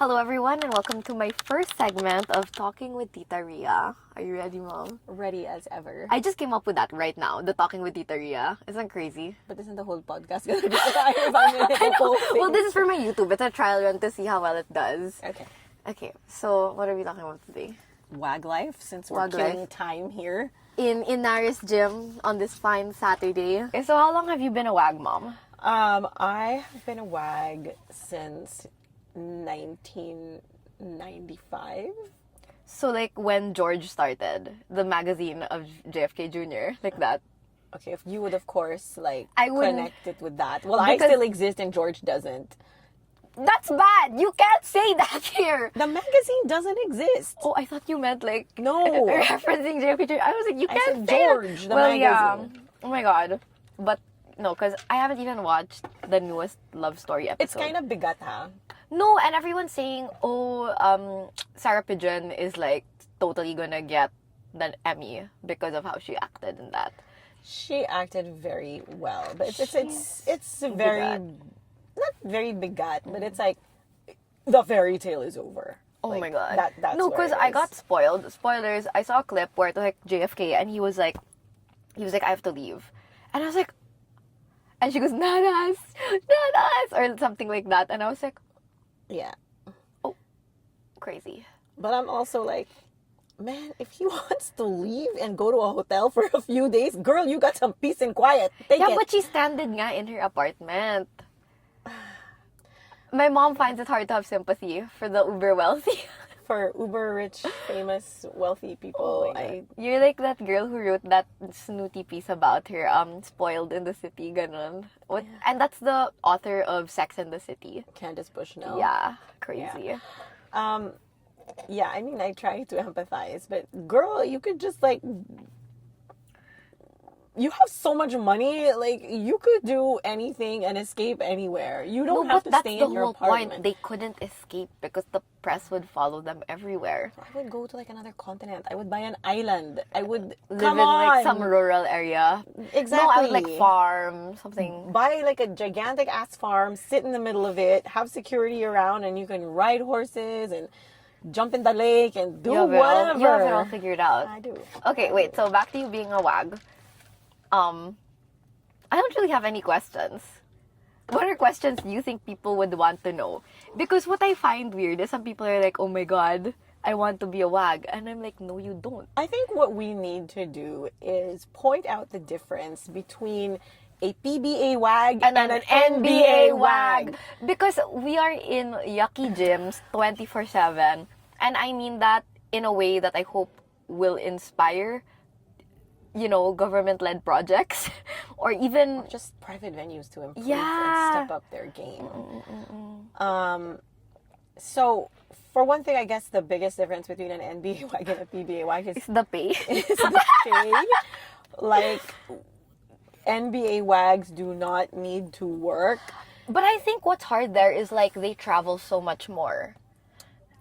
Hello everyone and welcome to my first segment of Talking with Tita Ria. Are you ready, Mom? Ready as ever. I just came up with that right now, the Talking with Tita Ria. Isn't that crazy? But isn't the whole podcast gonna be 5 minutes? Well, this is for my YouTube. It's a trial run to see how well it does. Okay. Okay, so what are we talking about today? WAG Life, since we're WAG killing Life. time here. In Naris Gym on this fine Saturday. Okay, so how long have you been a WAG mom? I have been a WAG since 1995. So like when George started, the magazine of JFK Jr., like that. Okay, if you would of course I wouldn't- connect it with that. Well, I Because- still exist and George doesn't. That's bad! You can't say that here! The magazine doesn't exist. Oh, I thought you meant like No. referencing JFK Jr. I was like, you I can't said say George, that. the Well, magazine. yeah. Oh my god. But no, because I haven't even watched the newest love story episode. It's kind of bigat, huh? No, and everyone's saying, Sarah Pigeon is like totally gonna get the Emmy because of how she acted in that. She acted very well, but it's very bigat. not very bigat, but it's like the fairy tale is over. Oh Like, my god. That's no, where because it I is. got spoiled. Spoilers. I saw a clip where it was like JFK and he was like, I have to leave. And I was like, and she goes, Nanas, or something like that. And I was like, Yeah, crazy. but I'm also like, man, if he wants to leave and go to a hotel for a few days, girl, you got some peace and quiet. Take Yeah, it. but she stranded nga in her apartment. My mom finds it hard to have sympathy for the uber wealthy. For uber rich, famous, wealthy people, You're like that girl who wrote that snooty piece about her spoiled in the city, ganon. What? And that's the author of Sex and the City. Candace Bushnell. Yeah, crazy. Yeah, I mean, I try to empathize, but girl, you could just like, you have so much money, like you could do anything and escape anywhere. You don't have to stay in your apartment. Point. They couldn't escape because the press would follow them everywhere. I would go to like another continent. I would buy an island. I would Live come in on. like some rural area. Exactly. No, I would like farm something. Buy like a gigantic ass farm, sit in the middle of it, have security around, and you can ride horses and jump in the lake and do whatever. You have it all figured out. I do. Okay, wait. So back to you being a WAG. I don't really have any questions. What are questions you think people would want to know? Because what I find weird is some people are like, oh my god, I want to be a WAG. And I'm like, no, you don't. I think what we need to do is point out the difference between a PBA WAG And an NBA WAG. Because we are in yucky gyms 24/7. And I mean that in a way that I hope will inspire, government-led projects. Or even just private venues to improve Yeah. and step up their game. So, for one thing, I guess the biggest difference between an NBA WAG and a PBA WAG is it's the pay. the pay. Like, NBA WAGs do not need to work. But I think what's hard there is like they travel so much more.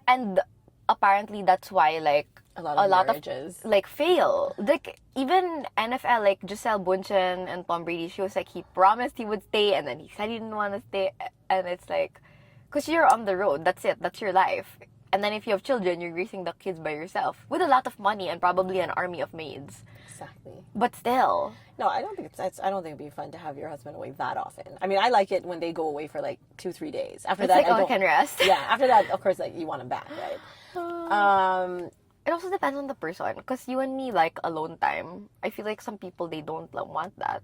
And apparently that's why like A lot of marriages. like fail. Like even NFL, like Giselle Bundchen and Tom Brady, she was like he promised he would stay and then he said he didn't want to stay, and it's like, because you're on the road, that's it, that's your life. And then if you have children, you're raising the kids by yourself with a lot of money and probably an army of maids. Exactly. But still, No, I don't think I don't think it'd be fun to have your husband away that often. I mean, I like it when they go away for like 2-3 days. After it's that, like I I can rest. Yeah, after that, of course, like you want him back, right? It also depends on the person. Because you and me like alone time. I feel like some people, they don't want that.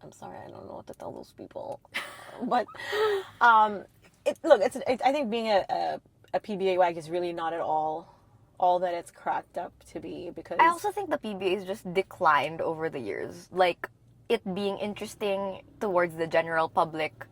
I'm sorry, I don't know what to tell those people, but I think being a PBA WAG is really not at all that it's cracked up to be, because I also think the PBA has just declined over the years. Like, it being interesting towards the general public,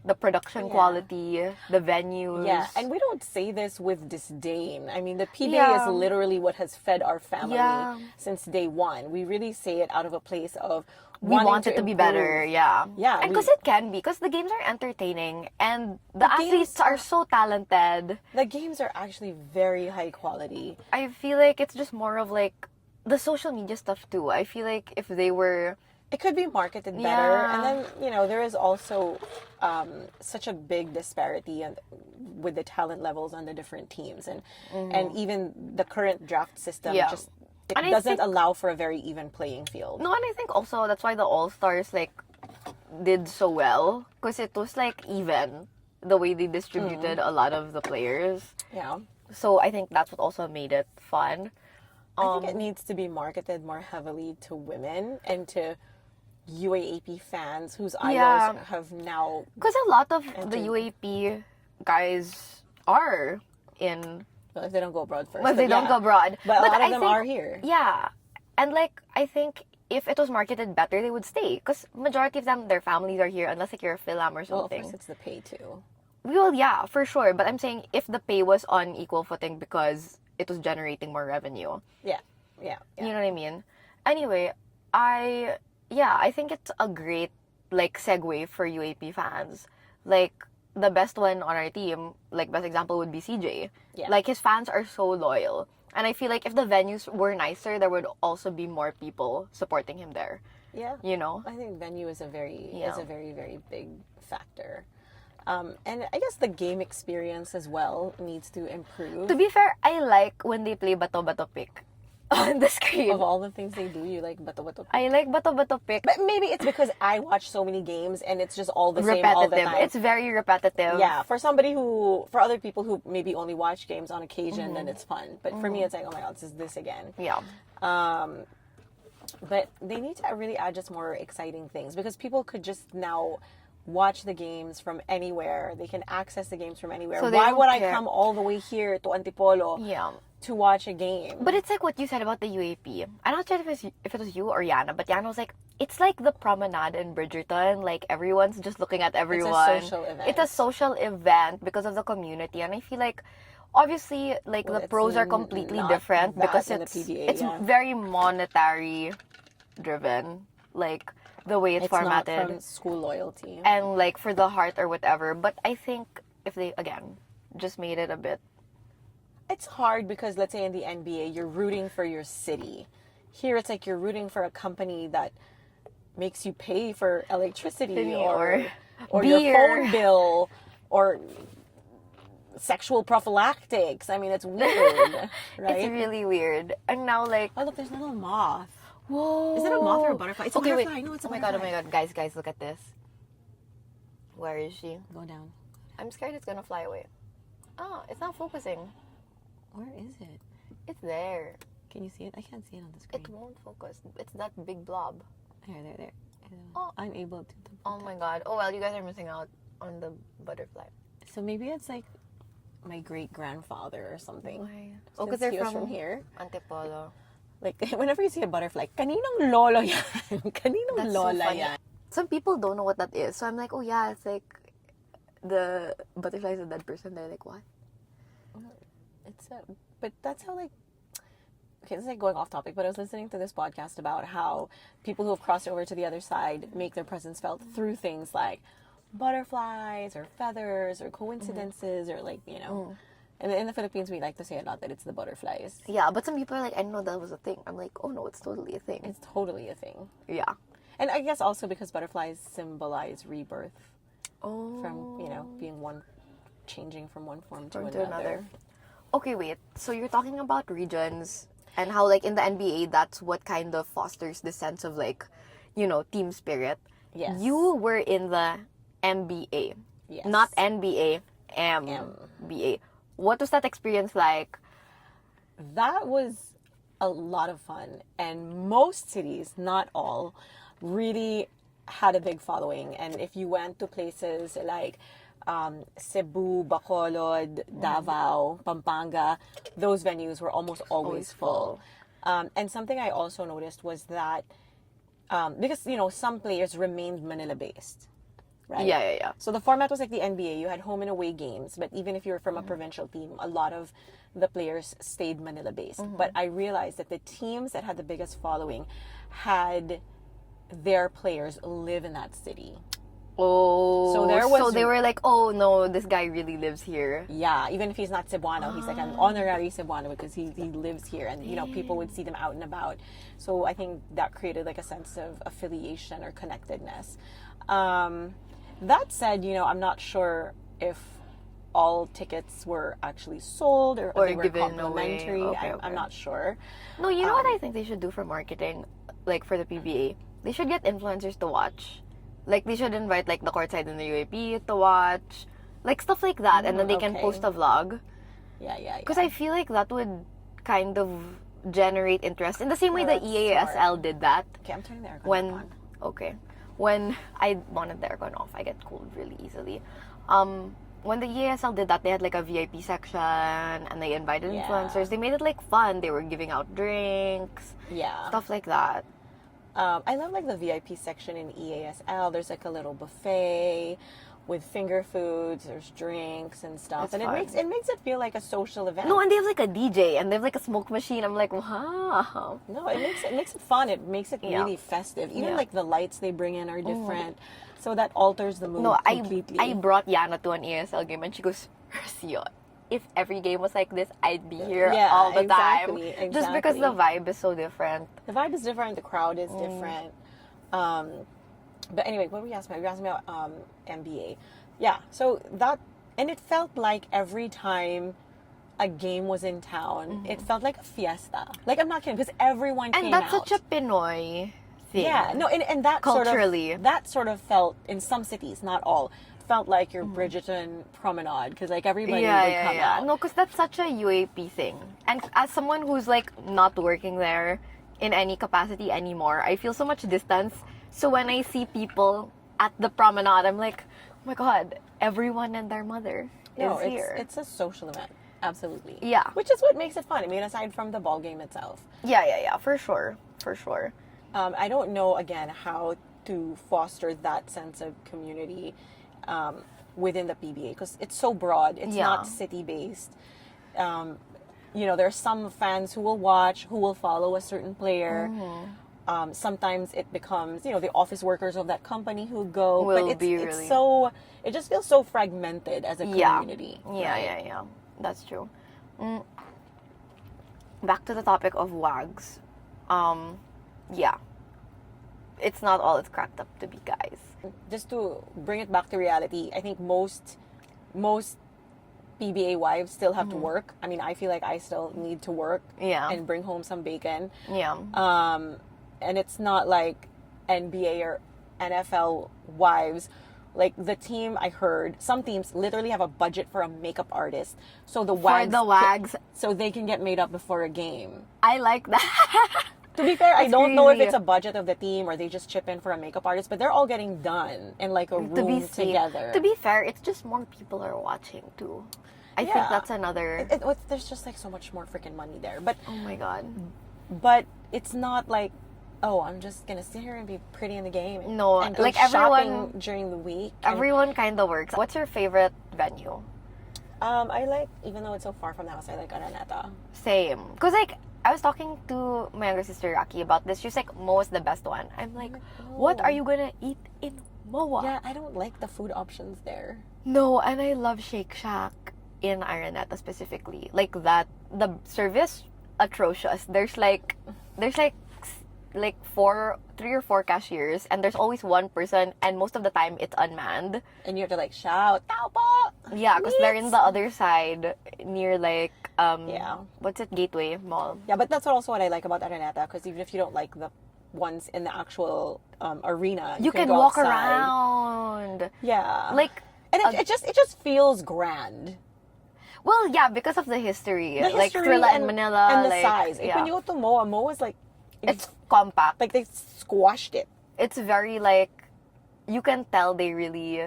the production quality, the venues. Yeah, and we don't say this with disdain. I mean, the PBA Yeah. is literally what has fed our family Yeah. since day one. We really say it out of a place of we wanting want it to be improve. better, yeah. Yeah, And because it can be, because the games are entertaining and the The athletes games are so talented. The games are actually very high quality. I feel like it's just more of like the social media stuff too. I feel like if they were it could be marketed better. Yeah. And then, you know, there is also such a big disparity with the talent levels on the different teams. And even the current draft system Yeah. just, it And I doesn't think- allow for a very even playing field. No, and I think also that's why the All-Stars like did so well because it was like even the way they distributed a lot of the players. Yeah. So I think that's what also made it fun. I think it needs to be marketed more heavily to women and to UAAP fans whose Yeah. idols have now. Because a lot of the Entered. UAP guys are in, Well, if they don't go abroad first. but they don't yeah. go abroad. But a lot I of them think- are here. Yeah. And like, I think if it was marketed better, they would stay. Because majority of them, their families are here, unless like you're a film or Well, of something. course, it's the pay too. Well, yeah, for sure. But I'm saying if the pay was on equal footing because it was generating more revenue. Yeah. Yeah. You know what I mean? Anyway, I think it's a great like segue for UAP fans. Like the best one on our team, like best example would be CJ. Yeah. Like his fans are so loyal. And I feel like if the venues were nicer, there would also be more people supporting him there. Yeah. You know? I think venue is a very Yeah. very big factor. And I guess the game experience as well needs to improve. To be fair, I like when they play Bato Bato Pick on the screen. Of all the things they do, you like bato bato. I like Bato Bato Pick. But maybe it's because I watch so many games and it's just all the same all the Repetitive. time. It's very repetitive. Yeah, for other people who maybe only watch games on occasion, then it's fun. But for me, it's like, oh my god, this again. Yeah. But they need to really add just more exciting things because people could just now watch the games from anywhere. They can access the games from anywhere. So they Why don't would I care. come all the way here to Antipolo Yeah. to watch a game? But it's like what you said about the UAP. I'm not sure if it was you or Yana, but Yana was like, it's like the promenade in Bridgerton. Like everyone's just looking at everyone. social event. It's a social event because of the community, and I feel like obviously like Well, the it's pros are completely not different that because in the it's PBA, it's yeah. very monetary driven, like the way it's It's not formatted. from school loyalty. And like for the heart or whatever. But I think if they again just made it a bit It's hard because let's say in the NBA, you're rooting for your city. Here, it's like you're rooting for a company that makes you pay for electricity City or your beer. phone bill or sexual prophylactics. I mean, it's weird, right? it's really weird. And now like Oh, look, there's a little moth. whoa. Is it a moth or a butterfly? It's a okay, butterfly. wait. No, it's a oh my butterfly. god, guys, look at this. Where is she? Go down. I'm scared it's gonna fly away. Oh, it's not focusing. Where is it? It's there. Can you see it? I can't see it on the screen. It won't focus. It's that big blob. There. Oh. Unable to. Oh my god. Oh well, you guys are missing out on the butterfly. So maybe it's like my great grandfather or something. Why? Oh, Since because they're he was from here. Antipolo. Like, whenever you see a butterfly, kaninong lolo yan? Kaninong That's so lola funny. yan? Some people don't know what that is, so I'm like, oh yeah, it's like the butterfly is a dead person. They're like, what? But that's how, like, okay, this is like going off topic, but I was listening to this podcast about how people who have crossed over to the other side make their presence felt through things like butterflies or feathers or coincidences or like, you know. And in the Philippines, we like to say a lot that it's the butterflies. Yeah, but some people are like, I didn't know that was a thing. I'm like, oh no, it's totally a thing. It's totally a thing. Yeah. And I guess also because butterflies symbolize rebirth Oh. from, you know, being changing from one form to To another. Okay, wait. So you're talking about regions and how like in the NBA that's what kind of fosters this sense of like, you know, team spirit. Yes. You were in the MBA. Yes. Not NBA, MBA. What was that experience like? That was a lot of fun. And most cities, not all, really had a big following. And if you went to places like Cebu, Bacolod, Davao, Pampanga, those venues were almost always full. And something I also noticed was that because, you know, some players remained Manila-based. Right? Yeah. So the format was like the NBA. You had home and away games, but even if you were from a provincial team, a lot of the players stayed Manila-based. But I realized that the teams that had the biggest following had their players live in that city. Oh, So there was- so they were like, oh no, this guy really lives here. Yeah, even if he's not Cebuano, he's like an honorary Cebuano because he lives here, and you know, people would see them out and about. So I think that created like a sense of affiliation or connectedness. That said, you know, I'm not sure if all tickets were actually sold or they were given complimentary. away. Okay, I'm not sure. No, you know what I think they should do for marketing, like for the PBA? They should get influencers to watch. Like they should invite like the Courtside and the UAP to watch, like stuff like that, and then they can okay. post a vlog. Yeah. Because I feel like that would kind of generate interest in the same way No, the that's EASL did that. Okay, I'm turning the aircon When on. okay, when I wanted the aircon off, I get cold really easily. When the EASL did that, they had like a VIP section and they invited Yeah. influencers. They made it like fun. They were giving out drinks, Yeah. stuff like that. I love like the VIP section in EASL. There's like a little buffet with finger foods. There's drinks and stuff, It's and fun. it makes it feel like a social event. No, and they have like a DJ and they have like a smoke machine. I'm like, wow. No, it makes it fun. It makes it Yeah. really festive. Even Yeah. like the lights they bring in are different, so that alters the mood No, completely. I brought Yana to an ESL game and she goes, Rocio, if every game was like this, I'd be here Yeah, all the exactly, time. Just because the exactly. vibe is so different. The vibe is different. The crowd is different. But anyway, what were we asking about? We were asking about NBA. Yeah, so that, and it felt like every time a game was in town, it felt like a fiesta. Like, I'm not kidding, because everyone And came that's out. such a Pinoy thing. Yeah, no, and that Culturally. that sort of felt, in some cities, not all, felt like your Bridgerton promenade, because like everybody would come out. No, because that's such a UAP thing. And as someone who's like not working there in any capacity anymore, I feel so much distance. So when I see people at the promenade, I'm like, oh my god, everyone and their mother No, is here. it's a social event. Absolutely. Yeah. Which is what makes it fun. I mean, aside from the ball game itself. Yeah, for sure. For sure. I don't know, again, how to foster that sense of community within the PBA because it's so broad. It's Yeah. not city-based. You know, there are some fans who will watch, who will follow a certain player. Sometimes it becomes, you know, the office workers of that company who go. Will but be it's really- so, it just feels so fragmented as a community. Yeah. That's true. Back to the topic of WAGs. Yeah. It's not all it's cracked up to be, guys. Just to bring it back to reality, I think most PBA wives still have to work. I mean, I feel like I still need to work Yeah. and bring home some bacon. Yeah. And it's not like NBA or NFL wives. Like the team, I heard some teams literally have a budget for a makeup artist, so the wags, the wags. so they can get made up before a game. I like that. To be fair, I That's don't know if crazy. it's a budget of the team or they just chip in for a makeup artist, but they're all getting done in like a room safe. together. To be fair, it's just more people are watching too. I think Yeah. that's another. There's just like so much more freaking money there, but Oh my god. it's not like, oh, I'm just gonna sit here and be pretty in the game. No, and go like shopping everyone- during the week. And, Everyone kind of works. What's your favorite venue? I like, even though it's so far from the house, I like Araneta. Same. Because, like, I was talking to my younger sister, Rocky, about this. She was like, Mo is the best one. I'm like, what are you gonna eat in Moa? Yeah, I don't like the food options there. No, and I love Shake Shack in Araneta specifically. Like that, the service, atrocious. There's like three or four cashiers, and there's always one person, and most of the time it's unmanned. And you have to like shout, "Tao po!" Yeah, because they're in Meats! the other side near like Yeah. what's it, Gateway Mall. Yeah, but that's also what I like about Araneta, because even if you don't like the ones in the actual arena, You can go walk outside. around. Yeah. Like, and it just feels grand. well, yeah, because of the history. The Like history Thrilla and Manila. and the like, size. Like, Yeah. when you go to Moa, Moa's like It's compact. like they squashed it. It's very like, you can tell they really,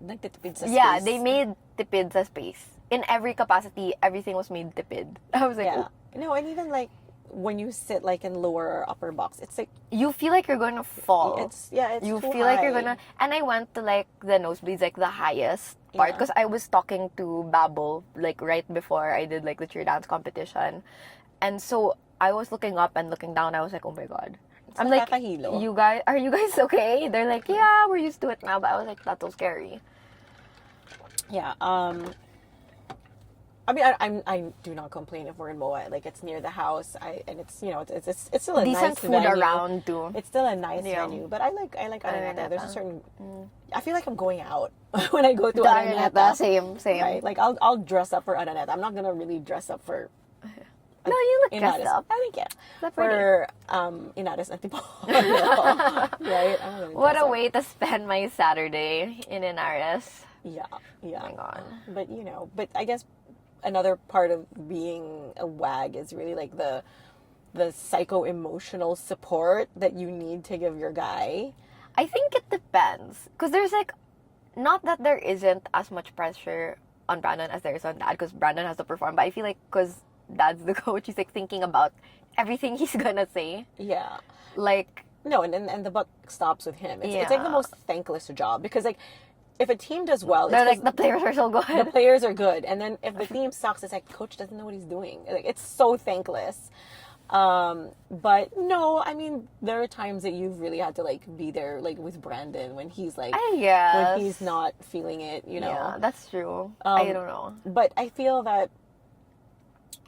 Like the pizza yeah, space. they made tipid sa space. In every capacity, everything was made tipid. I was like, Yeah. "Ooh." No, and even like when you sit like in lower or upper box, it's like You feel like you're gonna fall. it's You too feel like you're high. gonna, and I went to like the nosebleeds, like the highest part, Yeah. because I was talking to Babel like right before I did like the cheer dance competition, and so I was looking up and looking down. I was like, oh my god, I'm like, nakakahilo. are you guys okay? They're like, yeah, we're used to it now. But I was like, that's so scary. Yeah. I mean, I do not complain if we're in Moa. Like, it's near the house. And it's, you know, it's still a Decent nice food venue. around too. It's still a nice Yeah. venue. But I like Araneta. Araneta. There's a certain. I feel like I'm going out when I go to The Araneta. Araneta, same. Right? Like, I'll dress up for Araneta. I'm not gonna really dress up for. No, you look dressed Inaris. up. I think yeah. That's pretty. For Inaris Antipolo. Right? I'm gonna What dress a up. way to spend my Saturday in Inaris. Yeah. Oh my god. But you know, I guess another part of being a WAG is really like the psycho-emotional support that you need to give your guy. I think it depends. Because there's like, not that there isn't as much pressure on Brandon as there is on Dad, because Brandon has to perform. But I feel like because Dad's the coach, he's like thinking about everything he's gonna say. Yeah. Like, No, and the buck stops with him. It's like the Yeah. most thankless job because like if a team does well, it's they're 'cause like, the players are so the good. players are good, and then if the team sucks, it's like coach doesn't know what he's doing. Like it's so thankless. But no, I mean there are times that you've really had to like be there, like with Brandon when he's like I guess. when he's not feeling it, you know. Yeah, that's true. I don't know. But I feel that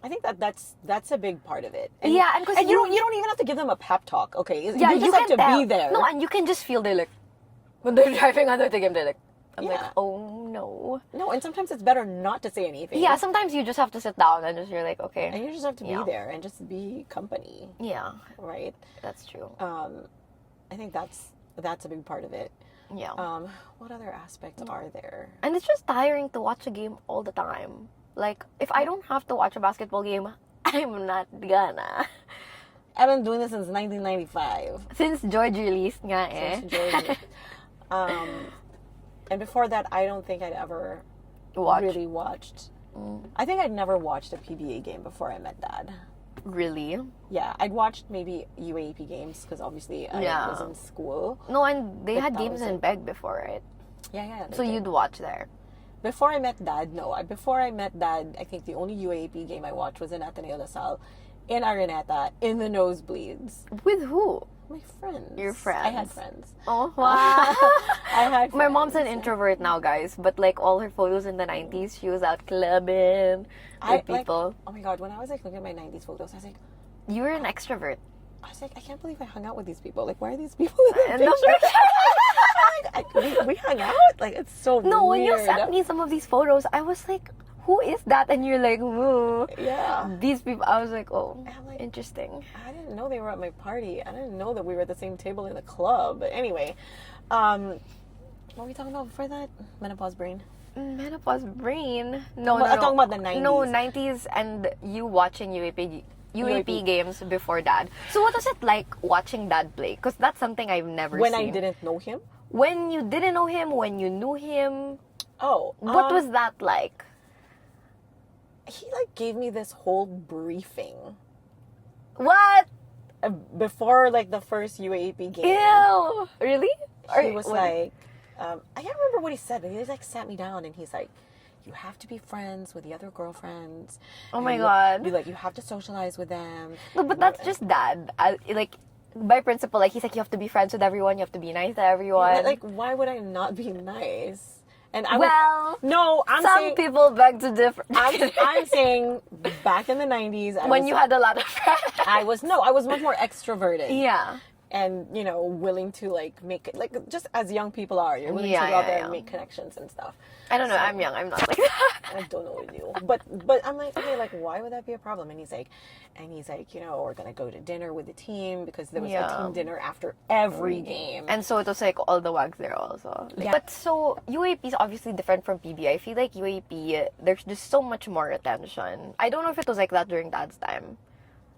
I think that's a big part of it. And, Yeah, and 'cause you don't even have to give them a pep talk, okay? Yeah, you just have to can tell. be there. No, and you can just feel they're like, when they're driving on the game, they're like, I'm like, Yeah. oh no. No, and sometimes it's better not to say anything. Yeah, sometimes you just have to sit down and just, you're like, okay. And you just have to be Yeah. there and just be company, Yeah, right? that's true. I think that's a big part of it. Yeah. What other aspects are there? And it's just tiring to watch a game all the time. Like, if I don't have to watch a basketball game, I'm not gonna. I've been doing this since 1995. Since George released nga eh. Since Jordan. And before that, I don't think I'd ever Watch. really watched. I think I'd never watched a PBA game before I met Dad. Really? Yeah, I'd watched maybe UAAP games because obviously I Yeah. was in school. No, and they But had that games was in it. Beg before, right? Yeah. they So did. you'd watch there. Before I met Dad, no. Before I met Dad, I think the only UAAP game I watched was in Ateneo Lasal, in Araneta, in the nosebleeds. With who? My friends. Your friends? I had friends. Oh, wow. I had My mom's an friends. introvert now, guys. But like all her photos in the 90s, she was out clubbing with people. Oh my god, when I was like looking at my 90s photos, I was like, You were an extrovert. I can't believe I hung out with these people. Like, why are these people in the And picture? we hung out? Like, it's so No, when you weird. sent me some of these photos, I was like, who is that? And you're like, whoa. Yeah. These people, I was like, oh, I'm like, interesting. I didn't know they were at my party. I didn't know that we were at the same table in the club. But anyway, what were we talking about before that? Menopause brain. Menopause brain. No, I'm talking about the 90s. No, 90s and you watching UAP UAP. games before Dad. So what was it like watching Dad play? Because that's something I've never When seen. I didn't know him? When you didn't know him, when you knew him, Oh. what was that like? He, like, gave me this whole briefing. What? Before, like, the first UAP game. Ew. Really? He was like, I can't remember what he said, but he like sat me down and he's like, you have to be friends with the other girlfriends. Oh my And God. you have to socialize with them. No, but that's just Dad. Like, by principle, like, he's like, you have to be friends with everyone, you have to be nice to everyone. But, like, why would I not be nice? And I well, no, I'm some saying, people beg to differ. I'm saying back in the 90s, when you had a lot of friends. I was much more extroverted. Yeah. And, you know, willing to, like, make, like, just as young people are, you're willing Yeah, to go out yeah, there yeah. and make connections and stuff. I don't know, I'm young, I'm not like that. I don't know with you. But I'm like, okay, like, why would that be a problem? And he's like, you know, we're going to go to dinner with the team because there was Yeah. a team dinner after every game. And so it was like all the wags there also. Like, Yeah. But so UAP is obviously different from PBI. I feel like UAP, there's just so much more attention. I don't know if it was like that during Dad's time.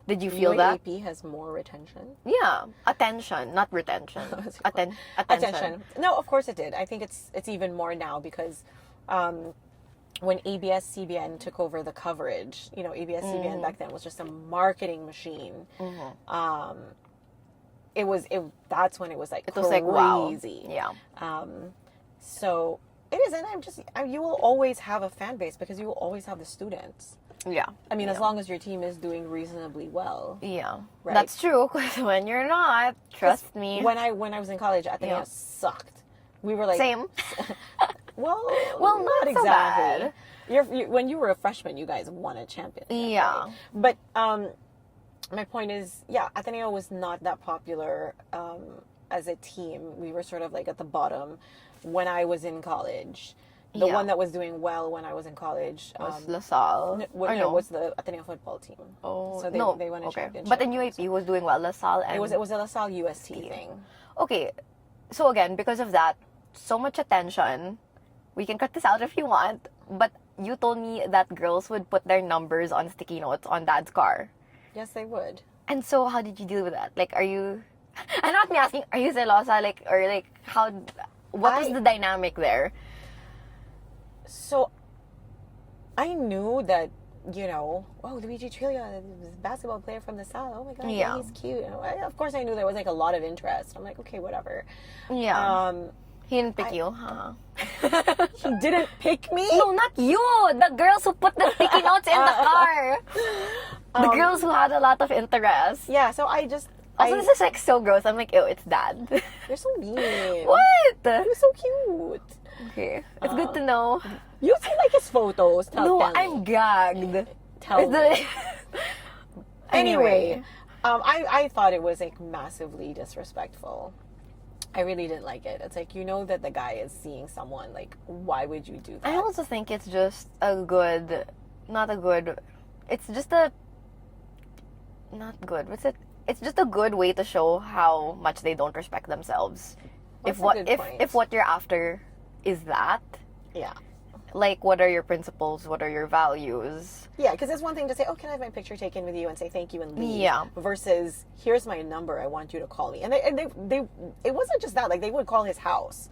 Did you feel that? UAP has more retention. Yeah, attention, not retention. Attention. Attention. No, of course it did. I think it's even more now because when ABS-CBN took over the coverage, you know, ABS-CBN back then was just a marketing machine. That's when it was like It was like, wow. crazy. Yeah. So It is, and you will always have a fan base because you will always have the students. Yeah. I mean, yeah. as long as your team is doing reasonably well. Yeah. Right? That's true, because when you're not, trust me. When I was in college, Ateneo Yeah. sucked. We were like... Same. Well, Well, not so exactly. bad. When you were a freshman, you guys won a championship. Yeah. Right? But my point is, yeah, Ateneo was not that popular as a team. We were sort of like at the bottom when I was in college. The Yeah. one that was doing well when I was in college Was LaSalle. Or no? was the Ateneo football team. Oh, So no. they won a championship. But in UAP, who was doing well? LaSalle and... It was a LaSalle UST thing. Okay, so again, because of that, so much attention. We can cut this out if you want, but you told me that girls would put their numbers on sticky notes on dad's car. Yes, they would. And so, how did you deal with that? Like, are you... I'm not me asking, are you celosa? Like, or like, how... What was the dynamic there? So, I knew that, oh, Luigi Trillia, this basketball player from the South. Oh my God, Yeah. he's cute. Of course, I knew there was like a lot of interest. I'm like, okay, whatever. Yeah. He didn't pick you, huh? He didn't pick me? No, not you! The girls who put the sticky notes in the car! The girls who had a lot of interest. Yeah, so I just... Also, this is like so gross. I'm like, ew, it's dad. You're so mean. What? You're so cute. Okay. It's good to know. You see like his photos. No, tell me. I'm gagged. Tell me. Anyway. I thought it was like massively disrespectful. I really didn't like it. It's like, that the guy is seeing someone. Like, why would you do that? I also think it's just it's just not good. What's it? It's just a good way to show how much they don't respect themselves. That's a good point. If what you're after is that, Yeah. like, what are your principles? What are your values? Yeah, because it's one thing to say, oh, can I have my picture taken with you and say thank you and leave? Yeah. Versus, here's my number, I want you to call me. And they it wasn't just that, like, they would call his house.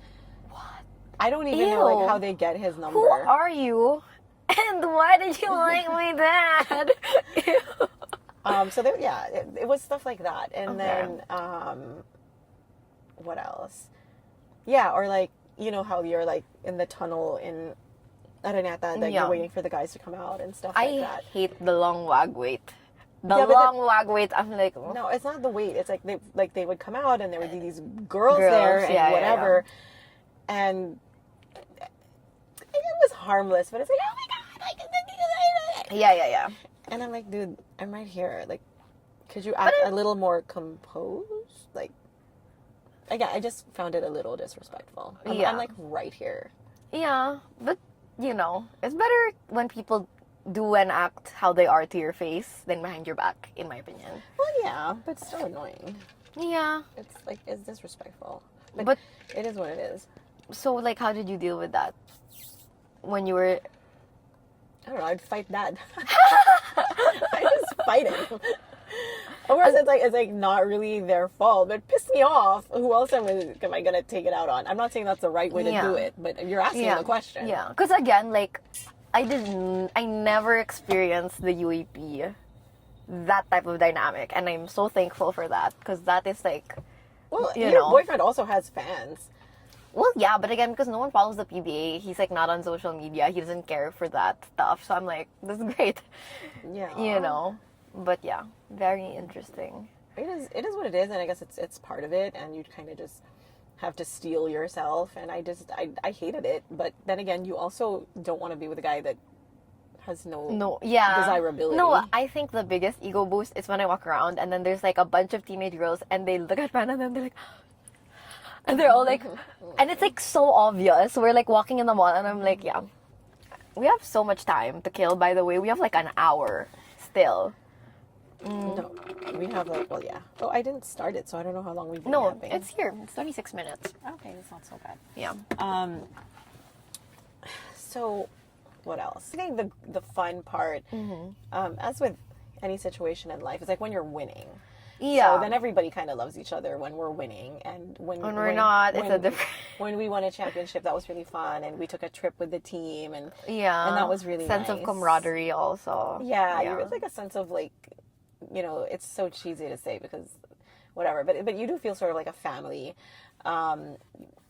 What? I don't even know, like, how they get his number. Who are you? And why did you like my dad? So, it was stuff like that. And Okay. then, what else? Yeah, or, like, how you're, like, in the tunnel in Araneta, like, Yeah. you're waiting for the guys to come out and stuff like I that. hate the long wag wait. The Yeah, but long wag wait, I'm like, oh. No, it's not the wait. It's like they would come out and there would be these girls there and yeah, whatever. And it was harmless, but it's like, oh my God, Yeah. and I'm like, dude, I'm right here. Like, could you act a little more composed? Like, again, I just found it a little disrespectful. I'm like right here. Yeah, but, it's better when people do and act how they are to your face than behind your back, in my opinion. Well, yeah, but still annoying. Yeah. It's like, it's disrespectful. But it is what it is. so, like, how did you deal with that? When you were... I don't know, I'd fight that. I just fight it. Of course, it's like not really their fault, but it pissed me off. Who else am I gonna take it out on? I'm not saying that's the right way to do it, but you're asking the question. Yeah, because again, like, I never experienced the UAP, that type of dynamic, and I'm so thankful for that, because that is like, well, your your boyfriend also has fans. Well, yeah, but again, because no one follows the PBA, he's like not on social media, he doesn't care for that stuff, so I'm like, this is great. Yeah. But yeah, very interesting. It is what it is, and I guess it's part of it, and you kind of just have to steel yourself, and I hated it, but then again, you also don't want to be with a guy that has no desirability. No, I think the biggest ego boost is when I walk around and then there's like a bunch of teenage girls and they look at Brandon and they're like, and they're all like, and it's like so obvious. We're like walking in the mall and I'm like, yeah, we have so much time to kill, by the way. We have like an hour still. No, we have like, well, yeah. Oh, I didn't start it, so I don't know how long we've been No, yapping. it's here. It's 36 minutes. Okay, that's not so bad. Yeah. So, what else? I think the fun part, as with any situation in life, is like when you're winning. Yeah. So then everybody kind of loves each other when we're winning, and when we're not, it's a different. When we won a championship, that was really fun, and we took a trip with the team, and and that was really sense nice. of camaraderie also. Yeah, it's like a sense of like, it's so cheesy to say because whatever, but you do feel sort of like a family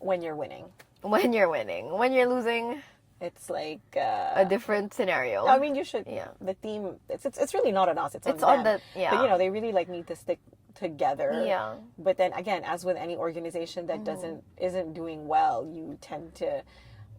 when you're winning. When you're winning. When you're losing, It's like a different scenario. I mean, you should. Yeah. The theme. It's really not on us. It's It's on on them. the- yeah. But they really like need to stick together. Yeah. But then again, as with any organization that isn't doing well, you tend to,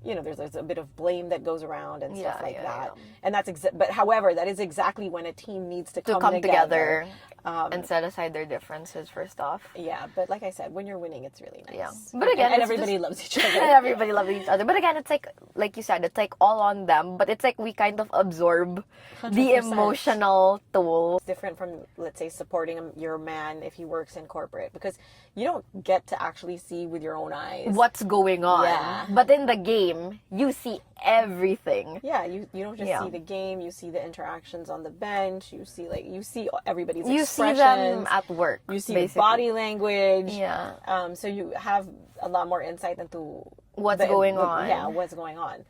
there's a bit of blame that goes around and stuff Yeah, like yeah, that. yeah. And but however, that is exactly when a team needs to To come come together Um, and set aside their differences for stuff. Yeah, but like I said, when you're winning, it's really nice. Yeah. But again, and it's everybody just- loves each other. Everybody loves each other. But again, it's like you said, it's like all on them. But it's like we kind of absorb the 100%. emotional toll. It's different from, let's say, supporting your man if he works in corporate, because you don't get to actually see with your own eyes What's going on. Yeah. But in the game, you see everything. Yeah, you don't just Yeah. see the game, you see the interactions on the bench, you see everybody's You see expressions, them at work. you see basically. body language. Yeah. So you have a lot more insight into What's going on. Yeah, what's going on.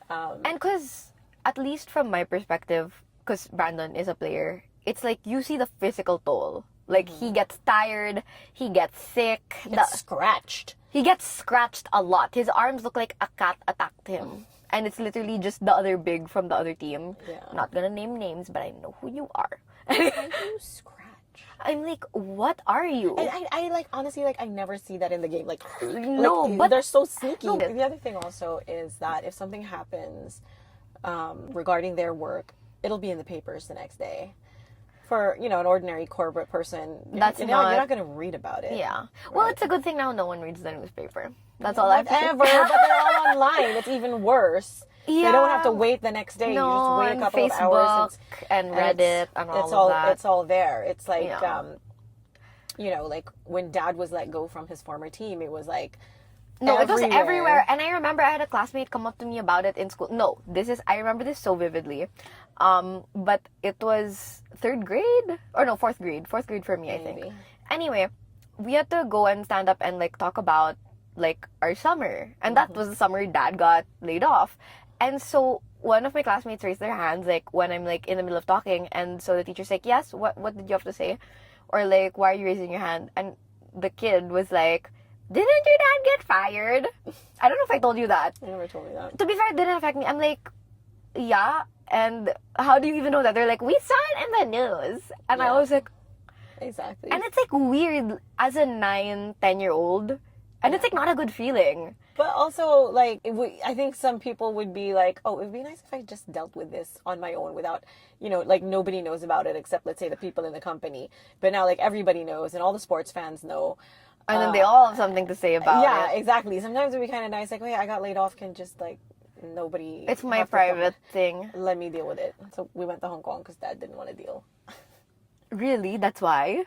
And because, at least from my perspective, because Brandon is a player, it's like you see the physical toll. Like, he gets tired, he gets sick, It's scratched. he gets scratched a lot. His arms look like a cat attacked him. And it's literally just the other big from the other team. Yeah. Not gonna name names, but I know who you are. You scratch. I'm like, what are you? And I like, honestly, like, I never see that in the game. Like, No, like, but- they're so sneaky. No. The other thing also is that if something happens regarding their work, it'll be in the papers the next day. For, an ordinary corporate person, That's you're not- not going to read about it. Yeah. Well, it's a good thing now no one reads the newspaper. That's all I've Whatever, but they're all online. It's even worse. They don't have to Yeah. wait the next day. No, you just wait a and couple Facebook of hours. and Reddit and all it's of that. It's all there. It's like, Yeah. like when Dad was let go from his former team, it was like No, it was everywhere. And I remember I had a classmate come up to me about it in school. No, I remember this so vividly. But it was 3rd grade? Or no, 4th grade. 4th grade for me, I think. Maybe. Anyway, we had to go and stand up and like talk about like our summer. And that was the summer Dad got laid off. And so one of my classmates raised their hands like when I'm like in the middle of talking, and so the teacher's like, yes, what did you have to say? Or like, why are you raising your hand? And the kid was like, didn't your dad get fired? I don't know if I told you that. You never told me that. To be fair, it didn't affect me. I'm like, yeah. And how do you even know that? They're like, we saw it in the news. And I Yeah. was like, Exactly. and it's like weird as a 9-10-year-old. And it's like not a good feeling. But also, like, I think some people would be like, oh, it would be nice if I just dealt with this on my own without, like, nobody knows about it except, let's say, the people in the company. But now, like, everybody knows and all the sports fans know. And then they all have something to say about Yeah, it. exactly. Sometimes it would be kind of nice, like, oh, yeah, I got laid off, can just, like, nobody... It's my have to private thing. let me deal with it. So we went to Hong Kong because Dad didn't want to deal. Really? That's why?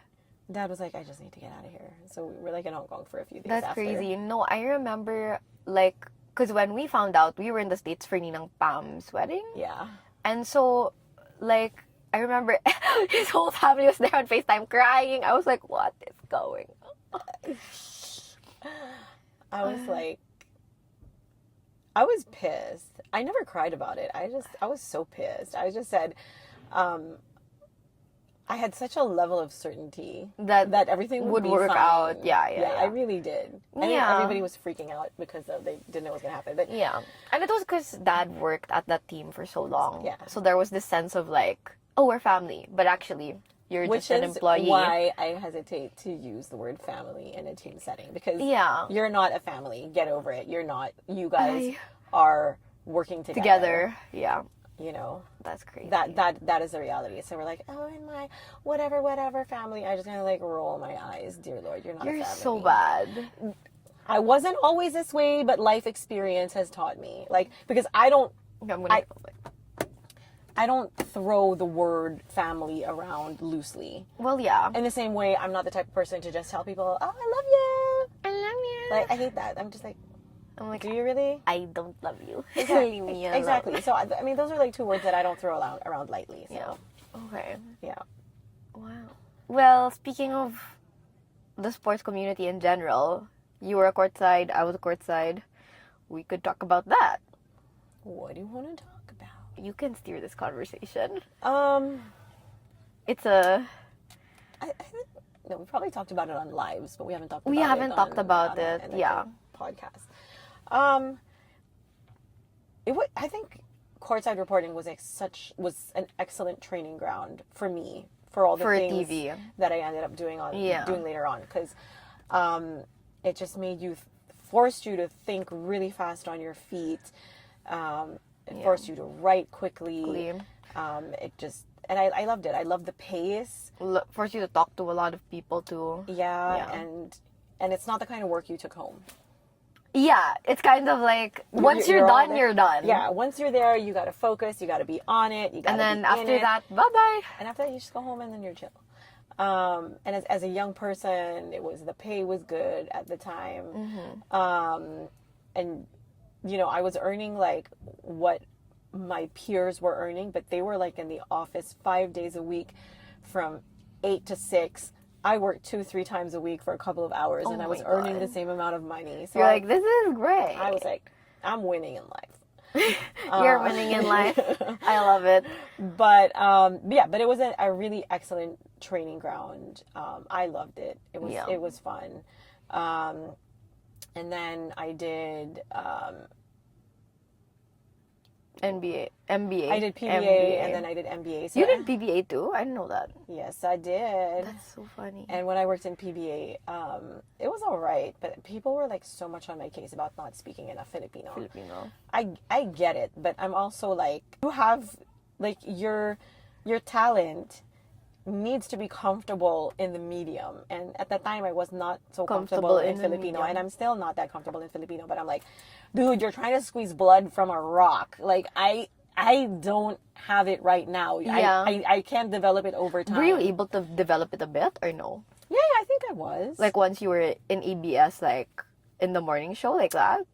Dad was like, I just need to get out of here. So we were, like, in Hong Kong for a few days That's after. crazy. No, I remember, like, because when we found out, we were in the States for Ninang Pam's wedding. Yeah. And so, like, I remember his whole family was there on FaceTime crying. I was like, what is going on? I was like, I was pissed. I never cried about it. I was so pissed. I just said, I had such a level of certainty That everything would be work fine. out. Yeah, yeah, I yeah. really did. I think Yeah. everybody was freaking out because they didn't know what was gonna happen. But Yeah. And it was because Dad worked at that team for so long. Yeah. So there was this sense of, like, oh, we're family. But actually, you're which just an is employee. why I hesitate to use the word family in a team setting, because Yeah. you're not a family. Get over it. You're not. You guys I- are working together. Together. Yeah. You know. That's crazy. That is the reality. So we're like, oh, in my whatever family, I just kind of like roll my eyes. Dear Lord, you're not a You're family. so bad. I wasn't always this way, but life experience has taught me. Like, because I don't throw the word family around loosely. Well, yeah. In the same way, I'm not the type of person to just tell people, oh, I love you. I love you. Like, I hate that. I'm just like, I'm like, do you really? I don't love you. Exactly. Leave me alone. Exactly. So, I mean, those are like 2 words that I don't throw around lightly. So, Yeah. Okay. yeah. Wow. Well, speaking of the sports community in general, you were a courtside, I was a courtside. We could talk about that. What do you want to talk about? You can steer this conversation. It's I think, no, we probably talked about it on lives, but we haven't talked about it. about it, in a yeah. podcast. I think courtside reporting was was an excellent training ground for me for all the For things TV. that I ended up doing Yeah. doing later on, because it just made you forced you to think really fast on your feet. It forced you to write quickly. It just, and I loved it. I loved the pace. Force you to talk to a lot of people too. Yeah. And it's not the kind of work you took home. Yeah, it's kind of like once you're all done, there. you're done. Yeah, once you're there, you got to focus. You got to be on it. You got to. And then be in after it. that, bye bye. And after that, you just go home and then you're chill. And as a young person, the pay was good at the time. And you know, I was earning like what my peers were earning, but they were like in the office 5 days a week from 8 to 6. I worked 2-3 times a week for a couple of hours, and I was earning the same amount of money. So You're like, this is great. I was like, I'm winning in life. You're winning in life. I love it. But but it was a really excellent training ground. I loved it. It was fun. And then I did MBA. I did PBA, and then I did MBA. So you did PBA too? I didn't know that. Yes, I did. That's so funny. And when I worked in PBA, it was all right, but people were like so much on my case about not speaking enough Filipino. I get it, but I'm also like, you have like your talent needs to be comfortable in the medium, and at that time I was not so comfortable in Filipino, and I'm still not that comfortable in Filipino, but I'm like, dude, you're trying to squeeze blood from a rock. Like I don't have it right now. I can't develop it over time. Were you able to develop it a bit or no? Yeah, I think I was. Like once you were in ABS, like in the morning show, like that?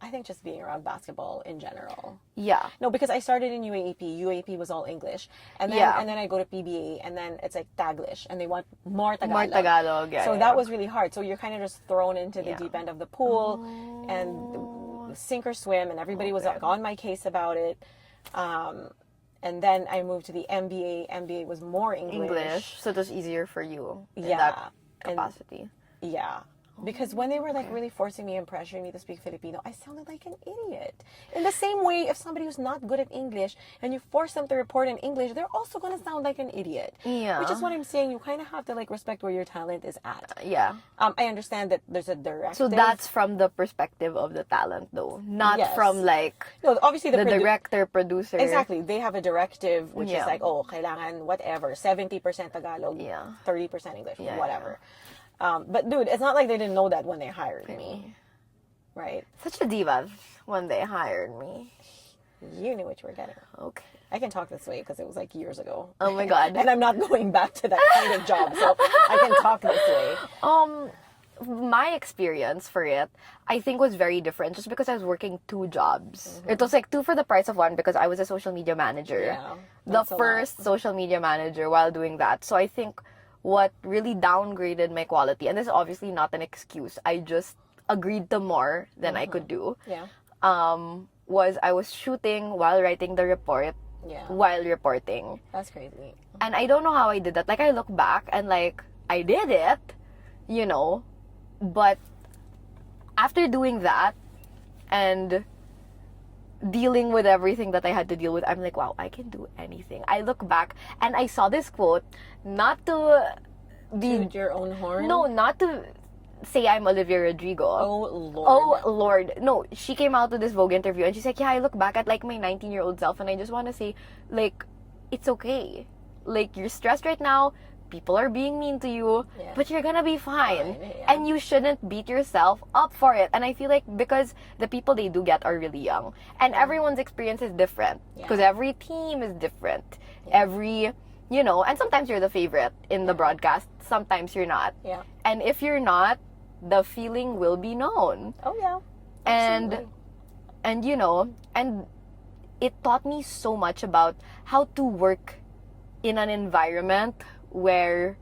I think just being around basketball in general. Yeah. No, because I started in UAAP. UAAP was all English. And then and then I go to PBA, and then it's like Taglish, and they want more Tagalog. More Tagalog, yeah. So that was really hard. So you're kind of just thrown into the deep end of the pool, and sink or swim, and everybody was like on my case about it. And then I moved to the MBA. MBA was more English. So it was easier for you in that capacity. Because when they were like really forcing me and pressuring me to speak Filipino, I sounded like an idiot. In the same way, if somebody who's not good at English and you force them to report in English, they're also going to sound like an idiot. Yeah. Which is what I'm saying. You kind of have to like respect where your talent is at. Yeah. I understand that there's a directive. So that's from the perspective of the talent, though, not from like no, obviously the director, producer. Exactly. They have a directive which is like, oh, kailangan whatever, 70% Tagalog, 30% English, whatever. But dude, it's not like they didn't know that when they hired me. Right? Such a diva when they hired me. You knew what you were getting. Okay. I can talk this way because it was like years ago. Oh my god. And I'm not going back to that kind of job, so I can talk this way. My experience for it, I think, was very different just because I was working 2 jobs. It was like 2 for the price of 1 because I was a social media manager. Yeah, the first social media manager while doing that. So I think what really downgraded my quality, and this is obviously not an excuse, I just agreed to more than I could do. Yeah. Was I was shooting while writing the report while reporting. That's crazy. And I don't know how I did that. Like, I look back and like, I did it, you know, but after doing that and dealing with everything that I had to deal with, I'm like, wow, I can do anything. I look back and I saw this quote, not to be... Toot your own horn? No, not to say I'm Olivia Rodrigo. Oh, Lord. Oh, Lord. No, she came out to this Vogue interview and she's like, yeah, I look back at like my 19-year-old self and I just want to say, like, it's okay. Like, you're stressed right now. People are being mean to you, but you're gonna be fine. And you shouldn't beat yourself up for it. And I feel like because the people they do get are really young. And everyone's experience is different. Because every team is different. Every, you know, and sometimes you're the favorite in the broadcast. Sometimes you're not. And if you're not, the feeling will be known. Oh, yeah. Absolutely. And you know, and it taught me so much about how to work in an environment where,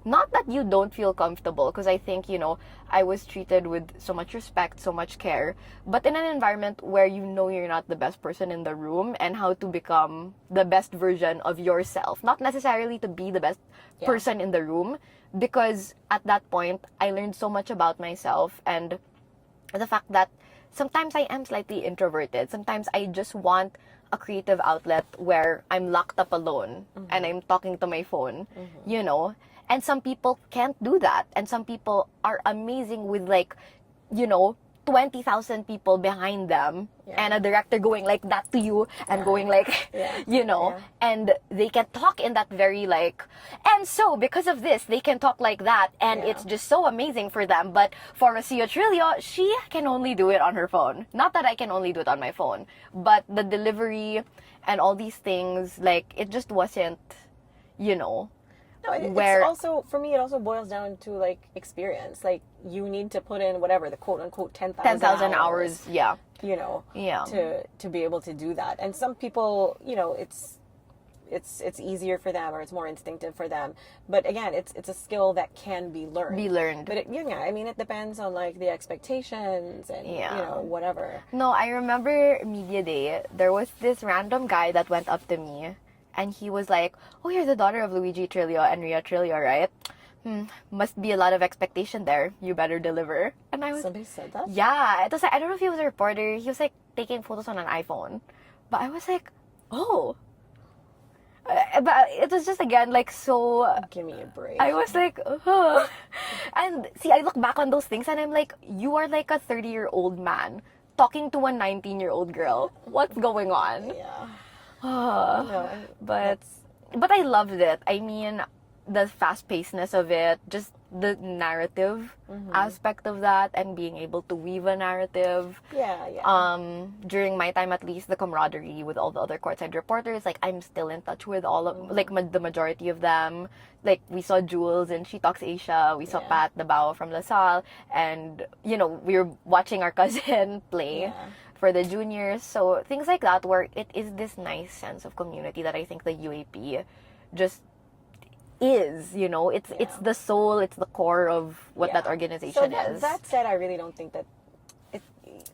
not that you don't feel comfortable, because I think, you know, I was treated with so much respect, so much care, but in an environment where you know you're not the best person in the room and how to become the best version of yourself. Not necessarily to be the best person in the room, because at that point, I learned so much about myself, and the fact that sometimes I am slightly introverted. Sometimes I just want a creative outlet where I'm locked up alone and I'm talking to my phone, you know? And some people can't do that. And some people are amazing with like, you know, 20,000 people behind them and a director going like that to you and going like, you know, and they can talk in that very like, and so because of this, they can talk like that and it's just so amazing for them. But for Rocio Trillo, she can only do it on her phone. Not that I can only do it on my phone, but the delivery and all these things, like it just wasn't, you know, no, it's also, for me, it also boils down to like experience. Like you need to put in whatever the quote unquote 10,000 hours, yeah, you know, yeah, to be able to do that. And some people, you know, it's easier for them or it's more instinctive for them. But again, it's a skill that can be learned. But I mean, it depends on like the expectations and you know, whatever. No, I remember media day. There was this random guy that went up to me. And he was like, oh, you're the daughter of Luigi Trillo and Ria Trillo, right? Must be a lot of expectation there. You better deliver. And I was... Somebody said that? Yeah. It was like, I don't know if he was a reporter. He was like taking photos on an iPhone. But I was like, oh. But it was just, again, like so... Give me a break. I was like, oh. And see, I look back on those things and I'm like, you are like a 30-year-old man talking to a 19-year-old girl. What's going on? Yeah. No, but I loved it. I mean, the fast-pacedness of it, just the narrative aspect of that, and being able to weave a narrative. During my time, at least, the camaraderie with all the other courtside reporters, like I'm still in touch with all of like the majority of them. Like we saw Jules and She Talks Asia, we saw Pat the Bao from LaSalle, and you know we were watching our cousin play. For the juniors, so things like that where it is this nice sense of community that I think the UAP just is, you know, it's the soul, it's the core of what that organization is. That said, I really don't think that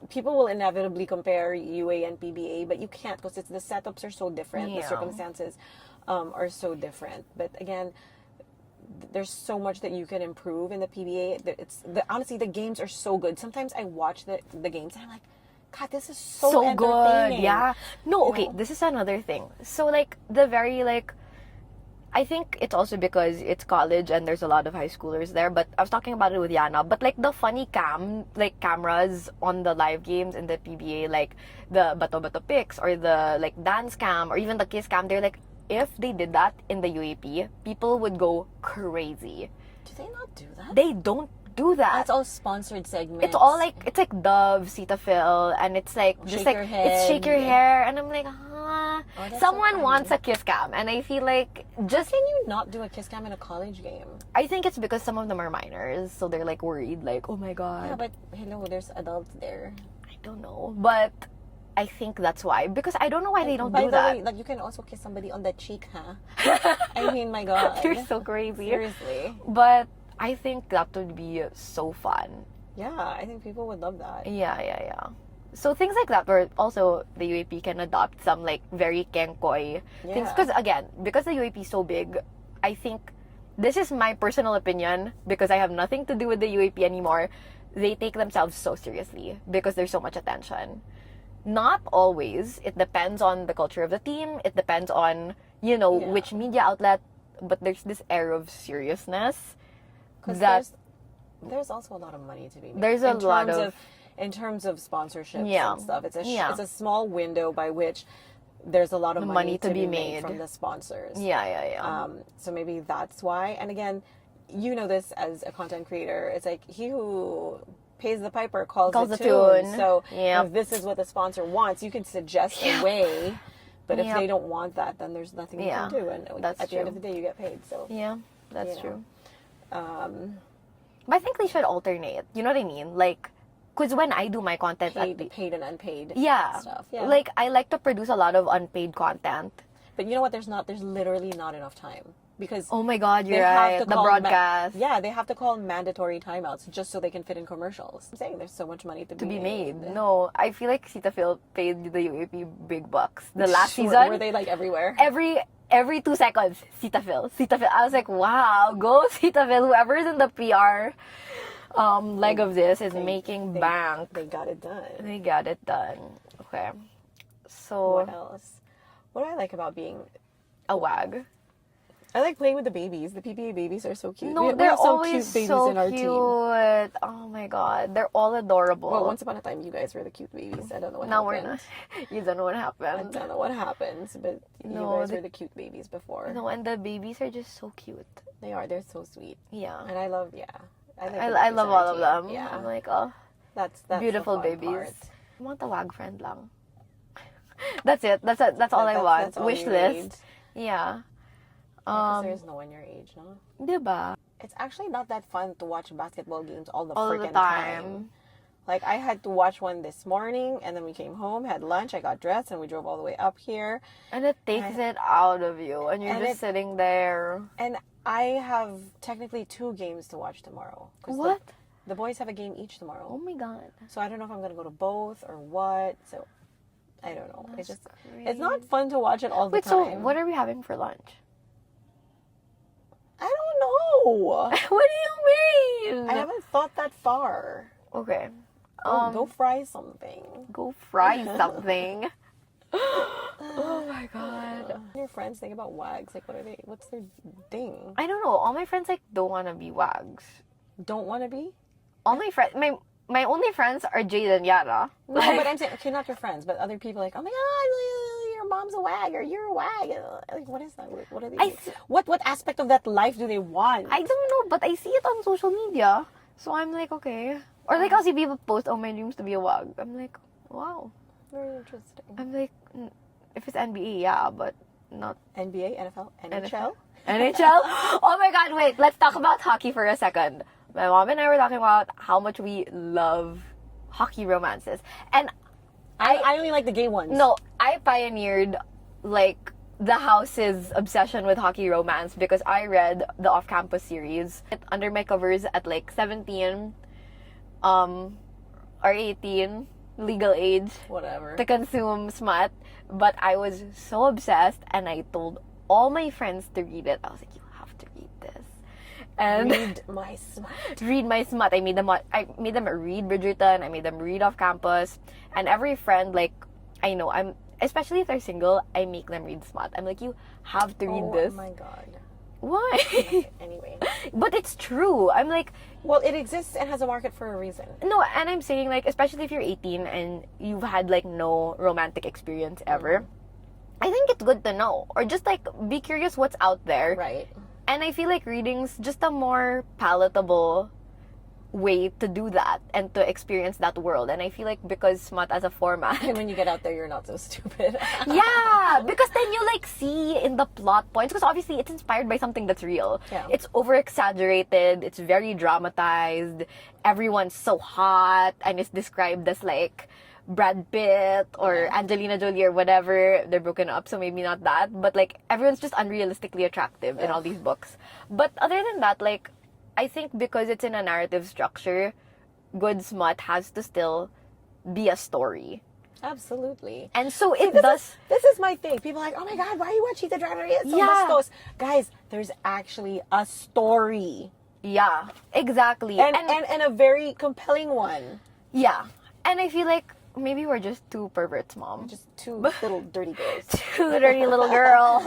people will inevitably compare UA and PBA, but you can't because the setups are so different, the circumstances are so different. But again, there's so much that you can improve in the PBA. Honestly, the games are so good. Sometimes I watch the games and I'm like, God, this is so entertaining. Good. Yeah. No, okay, this is another thing. So, like, the very, like, I think it's also because it's college and there's a lot of high schoolers there, but I was talking about it with Yana, but, like, the funny cameras on the live games in the PBA, like, the Bato Bato Pics or the, like, dance cam or even the kiss cam, they're like, if they did that in the UAP, people would go crazy. Do they not do that? They don't do that. That's all sponsored segments. It's all like, it's like Dove, Cetaphil, and it's like just like it's shake your hair, and I'm like, someone so wants a kiss cam, and I feel like just can you not do a kiss cam in a college game? I think it's because some of them are minors, so they're like worried, like, oh my god. Yeah, but hello, there's adults there. I don't know, but I think that's why. Because I don't know why they don't do that. By the way, like you can also kiss somebody on the cheek, huh? I mean, my god, you're so crazy. Seriously, but I think that would be so fun. Yeah, I think people would love that. Yeah. So things like that where also the UAP can adopt some like very kenkoy things. Because again, because the UAP is so big, I think this is my personal opinion because I have nothing to do with the UAP anymore. They take themselves so seriously because there's so much attention. Not always. It depends on the culture of the team. It depends on, you know, which media outlet. But there's this air of seriousness. Because there's also a lot of money to be made. There's a lot of... In terms of sponsorships and stuff. It's a small window by which there's a lot of money to be made from the sponsors. Yeah. So maybe that's why. And again, you know this as a content creator. It's like he who pays the piper calls the tune. So if this is what the sponsor wants, you can suggest a way. But if they don't want that, then there's nothing you can do. And at the end of the day, you get paid. So yeah, that's true. But I think they should alternate. You know what I mean? Like, because when I do my content, paid and unpaid stuff. Yeah. Like I like to produce a lot of unpaid content. But you know what? There's literally not enough time. Because oh my god, you're right. The broadcast. They have to call mandatory timeouts just so they can fit in commercials. I'm saying there's so much money to be made. No, I feel like Cetaphil paid the UAP big bucks. The last season, were they like everywhere? Every 2 seconds, Cetaphil. I was like, wow, go Cetaphil. Whoever's in the PR. leg of this is making bank. They got it done. They got it done. Okay. So, What else? What do I like about being a WAG. I like playing with the babies. The PPA babies are so cute. No, we they're have some always cute babies so in our cute. team. Oh my god, they're all adorable. Well, once upon a time, you guys were the cute babies. I don't know what now happened. we're not. You don't know what I happened. don't know what happens, but No, you guys were the cute babies before. No, and the babies are just so cute. They are. They're so sweet. Yeah. And I love, yeah. I love all of them. Yeah. I'm like, oh, That's beautiful the fun babies. part. I want a WAG friend lang. That's it. That's all I want. That's all Wish you list. need. Yeah. Because there's no one your age, no? Diba? It's actually not that fun to watch basketball games all the All the freaking time. time. Like, I had to watch one this morning, and then we came home, had lunch, I got dressed, and we drove all the way up here. And it takes it out of you, and you're just sitting there. And I have technically 2 games to watch tomorrow. 'Cause What? The boys have a game each tomorrow. Oh my god. So I don't know if I'm going to go to both or what. So, I don't know. That's It's not fun to watch it all the Wait, time. so what are we having for lunch? I don't know. What do you mean? I haven't thought that far. Okay. Go fry something. Go fry something. Oh my god. Your friends think about WAGs. Like, what's their thing? I don't know. All my friends like don't want to be WAGs. Don't want to be? All my friends, my only friends are Jade and Yara. No, but I'm saying, okay, not your friends, but other people like, oh my god, your mom's a WAG or you're a WAG. Like, what is that? What are they? What aspect of that life do they want? I don't know, but I see it on social media. So I'm like, okay. Or like I'll see people post, oh, my dreams to be a WAG. I'm like, wow. Very interesting. I'm like, if it's NBA, yeah, but not NBA, NFL, NHL? NHL? Oh my god, wait, let's talk about hockey for a second. My mom and I were talking about how much we love hockey romances. And I only like the gay ones. no, I pioneered like the house's obsession with hockey romance because I read the off-campus series under my covers at like 17 or 18 legal age Whatever. to consume Smut, but I was so obsessed and I told all my friends to read it. I was like, you have to read this. And Read my Smut. read my Smut. I made them read Bridgerton. I made them read off campus. And every friend, like, I know, especially if they're single, I make them read Smut. I'm like, you have to read this. Oh my god. Why? Anyway. But it's true. I'm like, Well, it exists and has a market for a reason. no, and I'm saying, like, especially if you're 18 and you've had, like, no romantic experience ever, I think it's good to know. Or just, like, be curious what's out there. Right. And I feel like reading's just a more palatable way to do that and to experience that world. And I feel like because Smut as a format, And when you get out there, you're not so stupid. yeah, because then you like see in the plot points, because obviously it's inspired by something that's real. Yeah. It's over exaggerated, it's very dramatized, everyone's so hot, and it's described as like Brad Pitt or Angelina Jolie or whatever. They're broken up, so maybe not that, but like everyone's just unrealistically attractive in all these books. But other than that, like, I think because it's in a narrative structure, good Smut has to still be a story. Absolutely. And so See, it does. This is my thing. People are like, oh my god, why are you watching the Rivalry? It's so Yeah. muscos. Guys, there's actually a story. Yeah, exactly. And a very compelling one. Yeah. And I feel like maybe we're just two perverts, Mom. Just 2 little dirty girls. Two dirty little girls.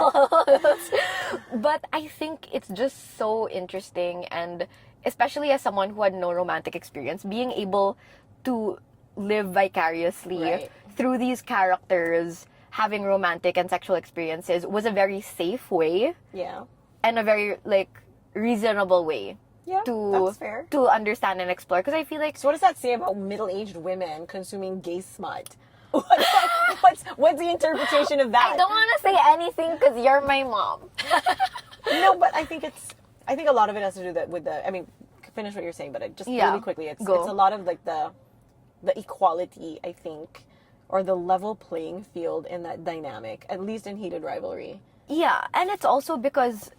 But I think it's just so interesting, and especially as someone who had no romantic experience, being able to live vicariously Right. through these characters having romantic and sexual experiences was a very safe way Yeah. and a very like reasonable way Yeah, to that's fair. to understand and explore, because I feel like So what does that say about middle-aged women consuming gay smut? What's the interpretation of that? I don't want to say anything because you're my mom. No, but I think a lot of it has to do with the. I mean, finish what you're saying, but just Yeah. really quickly, it's Go. a lot of like the equality, I think, or the level playing field in that dynamic, at least in Heated Rivalry. Yeah, and it's also because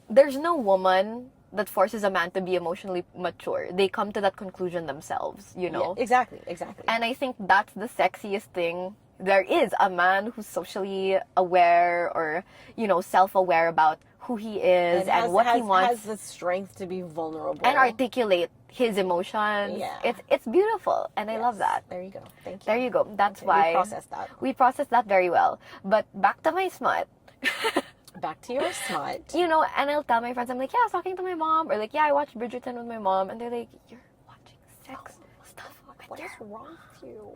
there's no woman that forces a man to be emotionally mature. They come to that conclusion themselves, you know? Yeah, exactly. And I think that's the sexiest thing there is. A man who's socially aware or, you know, self-aware about who he is and what he wants. Has the strength to be vulnerable. And articulate his emotions. Yeah. It's beautiful, and I love Yes. that. There you go. Thank you. There you go. That's Okay, why we processed that. we processed that very well. But back to my smut. Back to your smut. You know, and I'll tell my friends, I'm like, yeah, I was talking to my mom, or like, yeah, I watched Bridgerton with my mom, and they're like, you're watching sex stuff with What your is wrong with you?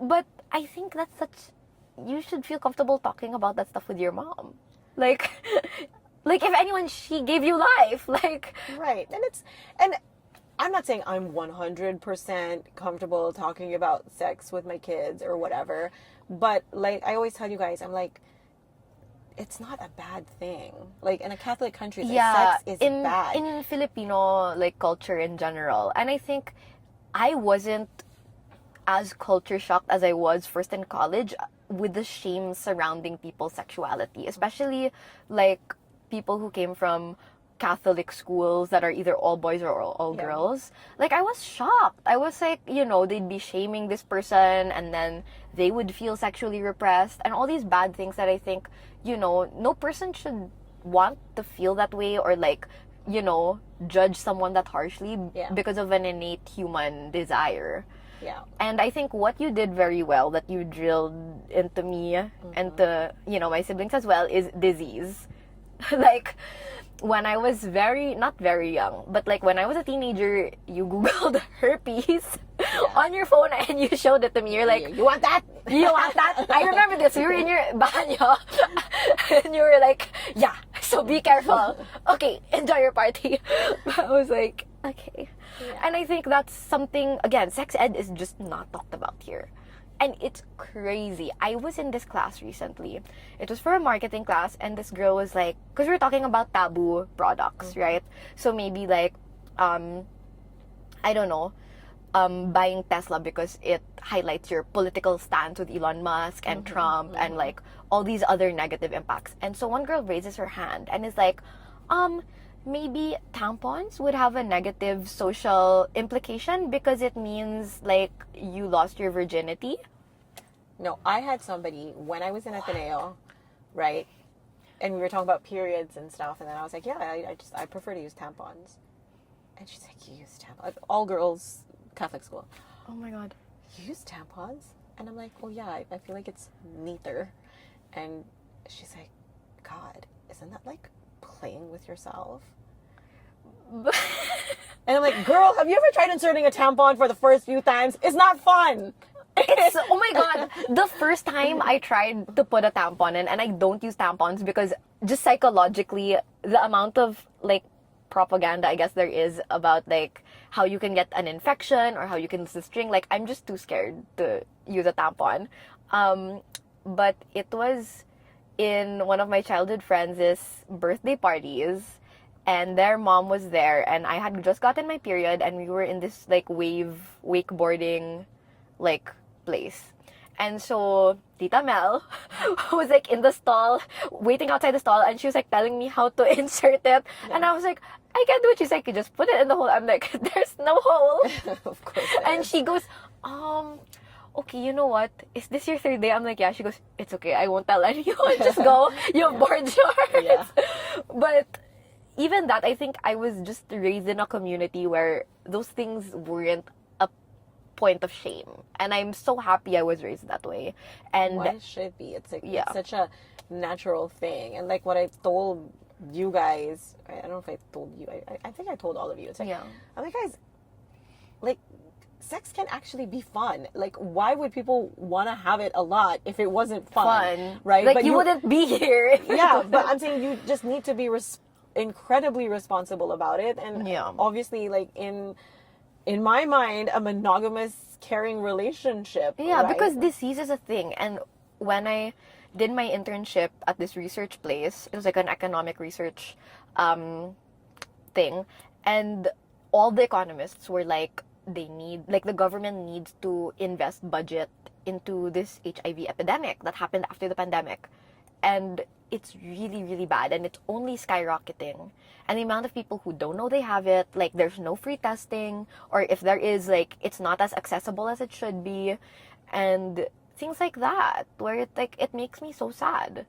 But I think that's such. You should feel comfortable talking about that stuff with your mom. Like, like if anyone, she gave you life. Like, Right. And I'm not saying I'm 100% comfortable talking about sex with my kids or whatever, but like I always tell you guys, I'm like, it's not a bad thing. Like in a Catholic country, like, sex is bad. in Filipino like culture in general, and I think I wasn't as culture shocked as I was first in college with the shame surrounding people's sexuality, especially like people who came from Catholic schools that are either all boys or all Yeah. girls. Like I was shocked. I was like, you know, they'd be shaming this person and then they would feel sexually repressed and all these bad things that I think, you know, no person should want to feel that way or like, you know, judge someone that harshly Yeah. because of an innate human desire. Yeah. And I think what you did very well, that you drilled into me and to, you know, my siblings as well, is disease. Like, when I was not very young, but like when I was a teenager, you Googled herpes on your phone and you showed it to me. You're like, You want that? you want that? I remember this. We were in your banyo and you were like, yeah, so be careful. Okay, enjoy your party. I was like, okay. Yeah. And I think that's something, again, sex ed is just not talked about here. And it's crazy. I was in this class recently. It was for a marketing class, and this girl was like, because we were talking about taboo products, right? So maybe like, I don't know, buying Tesla because it highlights your political stance with Elon Musk and Trump and like all these other negative impacts. And so one girl raises her hand and is like, maybe tampons would have a negative social implication because it means like you lost your virginity. No, I had somebody when I was in Ateneo, right? And we were talking about periods and stuff, and then I was like, yeah, I prefer to use tampons. And she's like, you use tampons? All girls Catholic school. Oh my god. You use tampons? And I'm like, well, yeah, I feel like it's neater. And she's like, God, isn't that like playing with yourself? And I'm like, girl, have you ever tried inserting a tampon for the first few times? It's not fun. It's, oh my god, the first time I tried to put a tampon in, and I don't use tampons because just psychologically, the amount of like propaganda I guess there is about like how you can get an infection or how you can lose a string, like I'm just too scared to use a tampon. But it was in one of my childhood friends' birthday parties, and their mom was there, and I had just gotten my period, and we were in this like wakeboarding like place. And so Tita Mel was like in the stall, waiting outside the stall, and she was like telling me how to insert it. And I was like, I can't do it. She's like, you just put it in the hole. I'm like, there's no hole. Of course. And she goes, okay, you know what? Is this your third day? I'm like, yeah. She goes, it's okay. I won't tell anyone. Just go. You've bored yours. Yeah. But even that, I think I was just raised in a community where those things weren't a point of shame. And I'm so happy I was raised that way. And Why it should be. It's like Yeah. it's such a natural thing. And like what I told you guys, I don't know if I told you, I think I told all of you. It's like, yeah. I'm like, guys, like, sex can actually be fun. Like, why would people want to have it a lot if it wasn't fun? Right? Like But you wouldn't be here. If it yeah, wasn't. but I'm saying you just need to be incredibly responsible about it. And Yeah. obviously, like, in my mind, a monogamous, caring relationship. Yeah, right? because disease is a thing. And when I did my internship at this research place, it was like an economic research thing. And all the economists were like, the government needs to invest budget into this HIV epidemic that happened after the pandemic. And it's really, really bad. And it's only skyrocketing. And the amount of people who don't know they have it, like there's no free testing, or if there is, like it's not as accessible as it should be. And things like that, where it makes me so sad.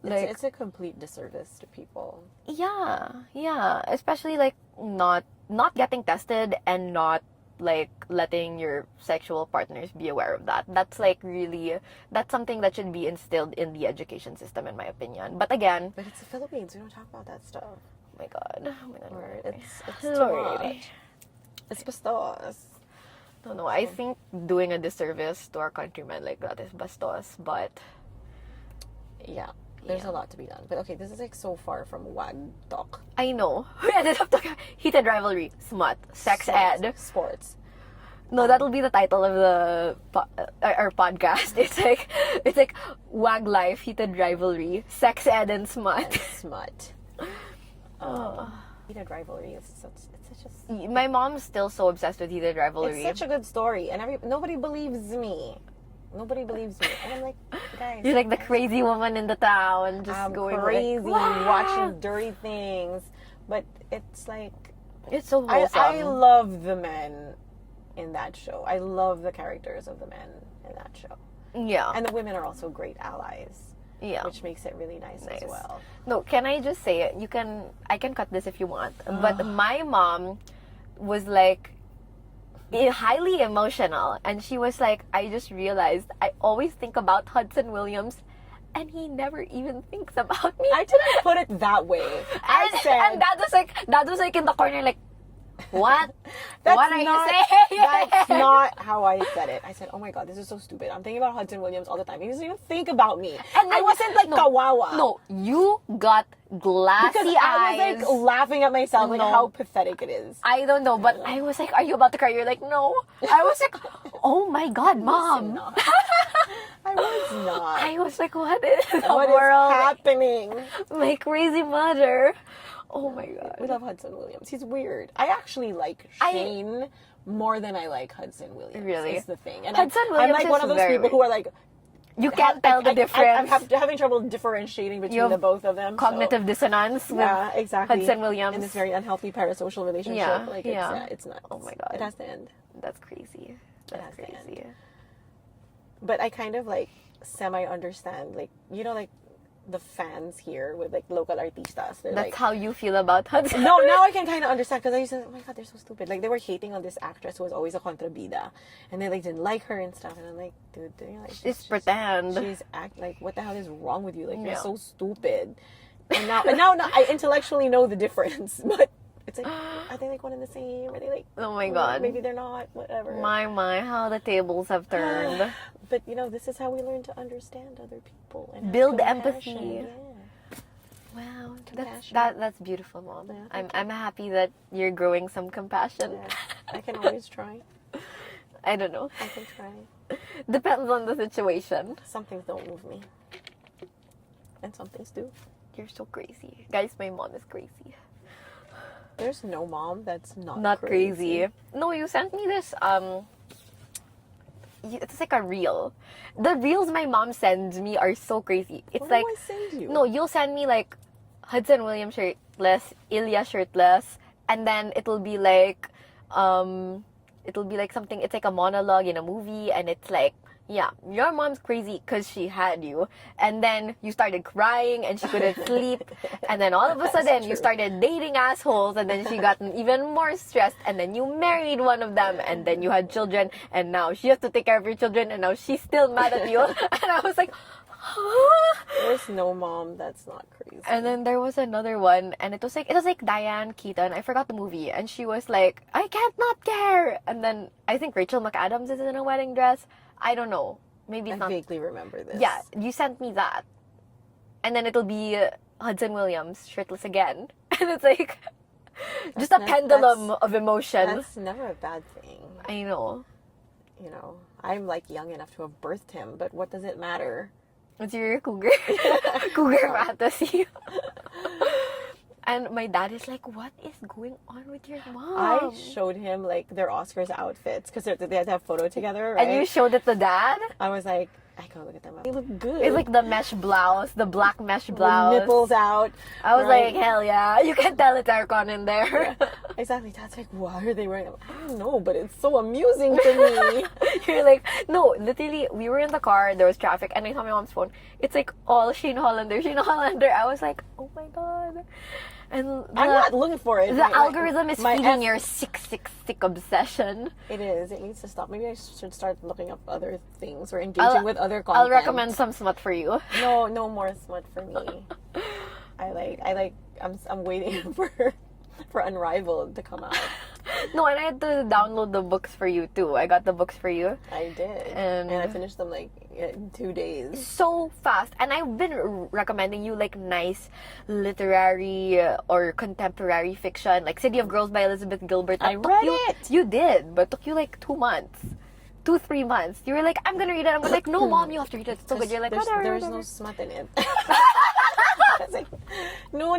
Like, it's a complete disservice to people. yeah, especially like not not getting tested and not like letting your sexual partners be aware of that. That's like really, that's something that should be instilled in the education system, in my opinion. But again, But it's the Philippines. We don't talk about that stuff. oh my god, Or it's too Lord. much. It's bastos. No, I think doing a disservice to our countrymen like that is bastos, but Yeah. There's Yeah. a lot to be done. But okay, this is like so far from WAG talk. I know. We ended up talking heated rivalry, smut, sex ed. Sports. No, that'll be the title of the our podcast. It's like WAG Life, heated rivalry, sex ed, and smut. Smut. Heated rivalry is such a My mom's still so obsessed with heated rivalry. it's such a good story, and nobody believes me. Nobody believes me, and I'm like, guys, You're like the crazy woman in the town, just I'm going crazy, like, watching dirty things. But it's like It's so I wholesome. love the men in that show. I love the characters of the men in that show, Yeah, and the women are also great allies, yeah. which makes it really nice as well. No, can I just say it? I can cut this if you want. But my mom was like highly emotional, and she was like, I just realized I always think about Hudson Williams, and he never even thinks about me. I didn't put it that way. I and, said and that was like in the corner, like, what? That's What are not, you saying? That's not how I said it. I said, oh my god, this is so stupid. I'm thinking about Hudson Williams all the time. He doesn't even think about me. And I then- wasn't like kawawa. No, you got glassy Because eyes. I was like laughing at myself, like No. how pathetic it is. I don't know, but I was like, are you about to cry? You're like, no. I was like, oh my god, mom. Not. I was not. I was like, what is the What is world? happening? My crazy mother. Oh my god. We love Hudson Williams. He's weird. I actually like Shane more than I like Hudson Williams. Really? Is the thing. And Hudson I'm Williams like one is of those very people who are like, You can't tell the difference. I'm having trouble differentiating between You have the both of them. Cognitive dissonance with yeah, exactly. Hudson Williams. In this very unhealthy parasocial relationship. Yeah, Like, yeah. It's nuts. Oh my God. It has to end. That's crazy. has That's to end. crazy. But I kind of like semi-understand, like, you know, like the fans here with like local artistas. They're That's like, how you feel about Hudson. no, now I can kind of understand because I used to, oh my god, they're so stupid. Like they were hating on this actress who was always a contrabida, and they like didn't like her and stuff. And I'm like, dude, they're like, Just pretend. she's like, what the hell is wrong with you? Like you're Yeah. so stupid. And now I intellectually know the difference, but it's like, are they like one and the same? Are they like, Oh my god. maybe they're not. Whatever. My, how the tables have turned. But you know, this is how we learn to understand other people and have Build compassion. empathy. Yeah. Wow, Compassion. that's beautiful, Mom. Yeah, I'm happy that you're growing some compassion. Yeah. I can always try. I don't know. I can try. Depends on the situation. Some things don't move me. And some things do. You're so crazy. Guys, my mom is crazy. There's no mom that's Not crazy. No, you sent me this it's like a reel. The reels my mom sends me are so crazy. It's What like do I send you? no, you'll send me like Hudson Williams shirtless, Ilya shirtless, and then it'll be like something, it's like a monologue in a movie, and it's like, yeah, your mom's crazy because she had you, and then you started crying and she couldn't sleep, and then all of a sudden you true. started dating assholes, and then she got even more stressed, and then you married one of them, and then you had children, and now she has to take care of your children, and now she's still mad at you. And I was like, huh? There's no mom that's not crazy. And then there was another one, and it was like Diane Keaton. I forgot the movie, and she was like, I can't not care. And then I think Rachel McAdams is in a wedding dress. I don't know. Maybe I it's not. vaguely remember this. Yeah, you sent me that, and then it'll be Hudson Williams shirtless again, and it's like just a pendulum of emotion. That's never a bad thing. I know. You know, I'm like young enough to have birthed him, but what does it matter? It's your cougar, cougar fantasy. And my dad is like, what is going on with your mom? I showed him like their Oscars outfits because they had to have a photo together, right? And you showed it to dad? I was like, I go look at them. They look good. It's like the mesh blouse, the black mesh With blouse. nipples out. I was right? like, hell yeah. You can tell it's aircon in there. Exactly. Dad's like, why are they wearing them? I don't know, but it's so amusing to me. You're like, no, literally, we were in the car, there was traffic, and I saw my mom's phone. It's like all Shane Hollander, Shane Hollander. I was like, oh my god. And I'm not looking for it. the algorithm is feeding your sick obsession. It is. It needs to stop. Maybe I should start looking up other things or engaging with other content. I'll recommend some smut for you. No, no more smut for me. I'm waiting for Unrivaled to come out. No, and I had to download the books for you too. I got the books for you. I did. And I finished them like in 2 days. So fast. And I've been recommending you like nice literary or contemporary fiction, like City of Girls by Elizabeth Gilbert. I read it! You did, but it took you like 2 months. 2-3 months. You were like, I'm gonna read it. I'm like, no, mom, you have to read it. It's so good. You're like, whatever. There's no smut in it. I was like, no.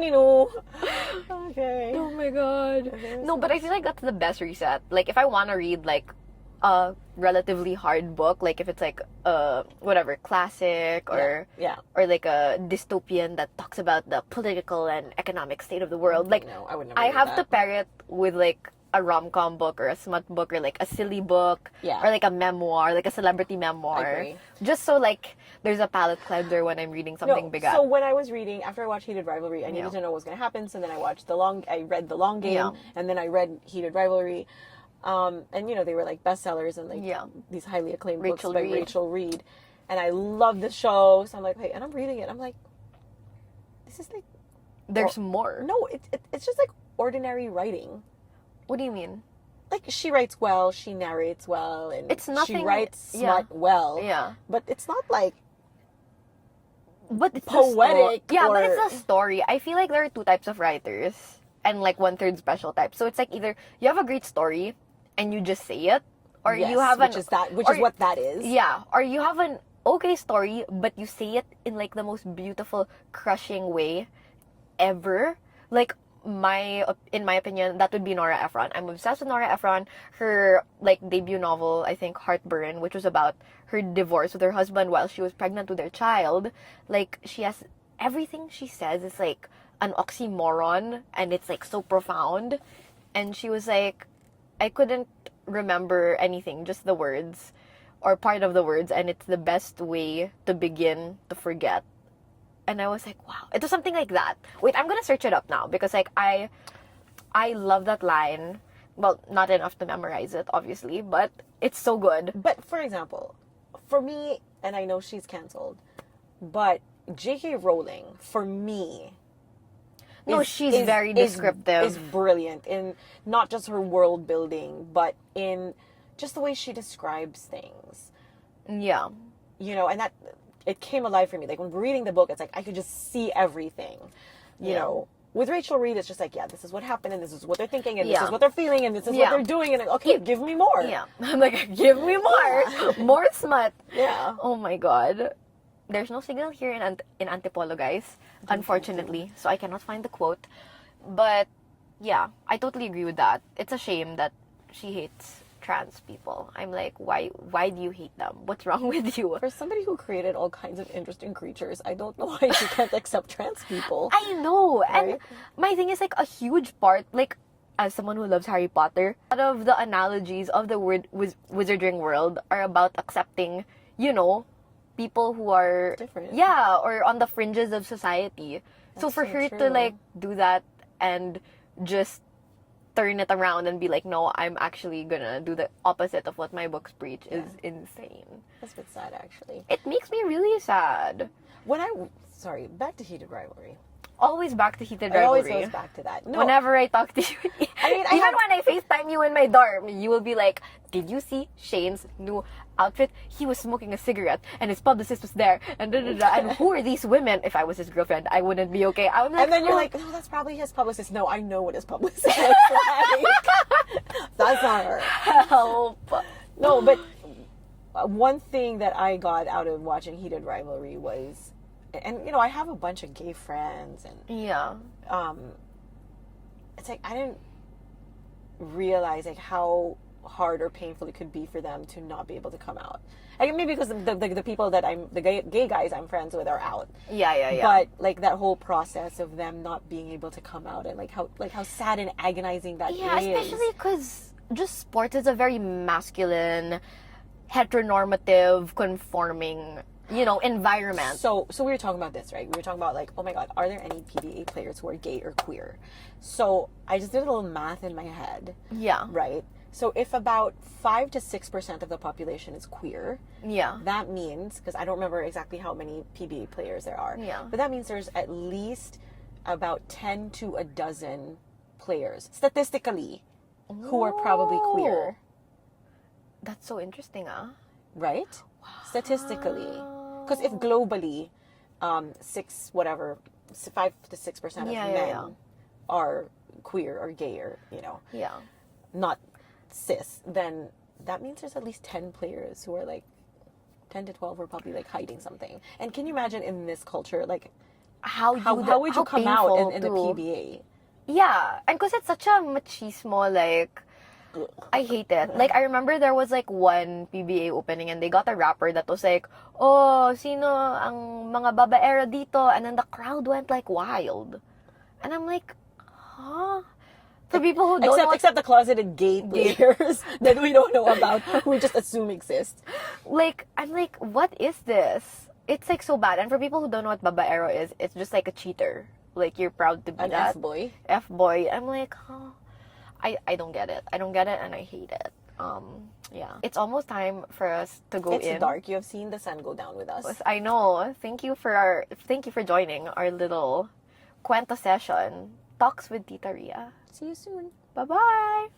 Okay. Oh my god. No, but I feel like that's the best reset. Like, if I want to read like a relatively hard book, like if it's like whatever, classic or or like a dystopian that talks about the political and economic state of the world, like no, I would never I read have that. to pair it with like a rom-com book or a smut book or like a silly book or like a memoir, like a celebrity memoir. I agree. Just so like there's a palate cleanser when I'm reading something big. So when I was reading, after I watched Heated Rivalry, I needed to know what was going to happen. So then I read The Long Game, and then I read Heated Rivalry. And you know, they were like bestsellers and like these highly acclaimed books by Rachel Reed. And I love the show. So I'm like, hey, and I'm reading it. I'm like, this is like... There's more. No, it's just like ordinary writing. What do you mean? Like, she writes well, she narrates well, and it's nothing, she writes smut well. Yeah. But it's not like... But it's poetic. But it's a story. I feel like there are 2 types of writers and like 1/3 special type. So it's like either you have a great story and you just say it, or you have which is what that is. Yeah, or you have an okay story but you say it in like the most beautiful, crushing way ever. Like in my opinion, that would be Nora Ephron. I'm obsessed with Nora Ephron. Her like debut novel, I think, Heartburn, which was about her divorce with her husband while she was pregnant with their child. Like, she has everything she says is like an oxymoron, and it's like so profound. And she was like, I couldn't remember anything, just the words or part of the words, and it's the best way to begin to forget. And I was like, wow. It was something like that. Wait, I'm gonna search it up now because like I love that line. Well, not enough to memorize it, obviously, but it's so good. But for example, for me, and I know she's canceled, but J.K. Rowling, for me, she's very descriptive. Is brilliant in not just her world building, but in just the way she describes things. Yeah. You know, and that it came alive for me. Like when reading the book, it's like I could just see everything. You know, with Rachel Reed, it's just like, this is what happened, and this is what they're thinking, and this is what they're feeling, and this is what they're doing, and okay, give me more. Yeah, I'm like, give me more, more smut. Yeah. Oh my god. There's no signal here in Antipolo, guys, unfortunately, so I cannot find the quote. But yeah, I totally agree with that. It's a shame that she hates trans people. I'm like, why do you hate them? What's wrong with you? For somebody who created all kinds of interesting creatures, I don't know why she can't accept trans people. I know. Right? And my thing is like a huge part, like as someone who loves Harry Potter, a lot of the analogies of the wizarding world are about accepting, you know, people who are different. Yeah, or on the fringes of society. So for her to like do that and just turn it around and be like, no, I'm actually gonna do the opposite of what my books preach is insane. That's a bit sad, actually. It makes me really sad. Back to Heated Rivalry. Always back to Heated Rivalry. It always goes back to that. No. Whenever I talk to you, I mean, even when I FaceTime you in my dorm, you will be like, did you see Shane's new outfit? He was smoking a cigarette and his publicist was there and and who are these women? If I was his girlfriend, I wouldn't be okay. I'm like, and then you're like, no, that's probably his publicist. No, I know what his publicist looks like. That's not her. Help. No, but one thing that I got out of watching Heated Rivalry was, and you know, I have a bunch of gay friends, and it's like I didn't realize like how hard or painful it could be for them to not be able to come out. I mean, maybe because the people that the gay guys I'm friends with are out. Yeah. But like that whole process of them not being able to come out, and like how sad and agonizing that is. Yeah, especially because just sports is a very masculine, heteronormative, conforming, environment. So we were talking about this, right? We were talking about like, oh my God, are there any PBA players who are gay or queer? So I just did a little math in my head. Yeah. Right? So if about 5 to 6% of the population is queer, Yeah. that means, because I don't remember exactly how many PBA players there are, Yeah. but that means there's at least about 10 to a dozen players, statistically, who are probably queer. That's so interesting, Right? Statistically. Because if globally, 5 to 6% of men are queer or gay or, Yeah. not cis, then that means there's at least 10 players who are like 10 to 12 who are probably like hiding something. And can you imagine in this culture, like how would you come out in the PBA? Yeah, and because it's such a machismo, like, I hate it. Like, I remember there was like one PBA opening and they got a rapper that was like, oh, sino ang mga babaero dito? And then the crowd went like wild. And I'm like, huh? For people who don't know, except the closeted gay players that we don't know about, who we just assume exist. like, I'm like, what is this? It's like so bad. And for people who don't know what babaero is, it's just like a cheater. Like, you're proud to be An that. F-boy. F-boy. I'm like, huh? I don't get it. I don't get it and I hate it. Yeah. It's almost time for us to go in. It's dark. You have seen the sun go down with us. I know. Thank you for joining our little Cuento session. Talks with Tita Ria. See you soon. Bye-bye!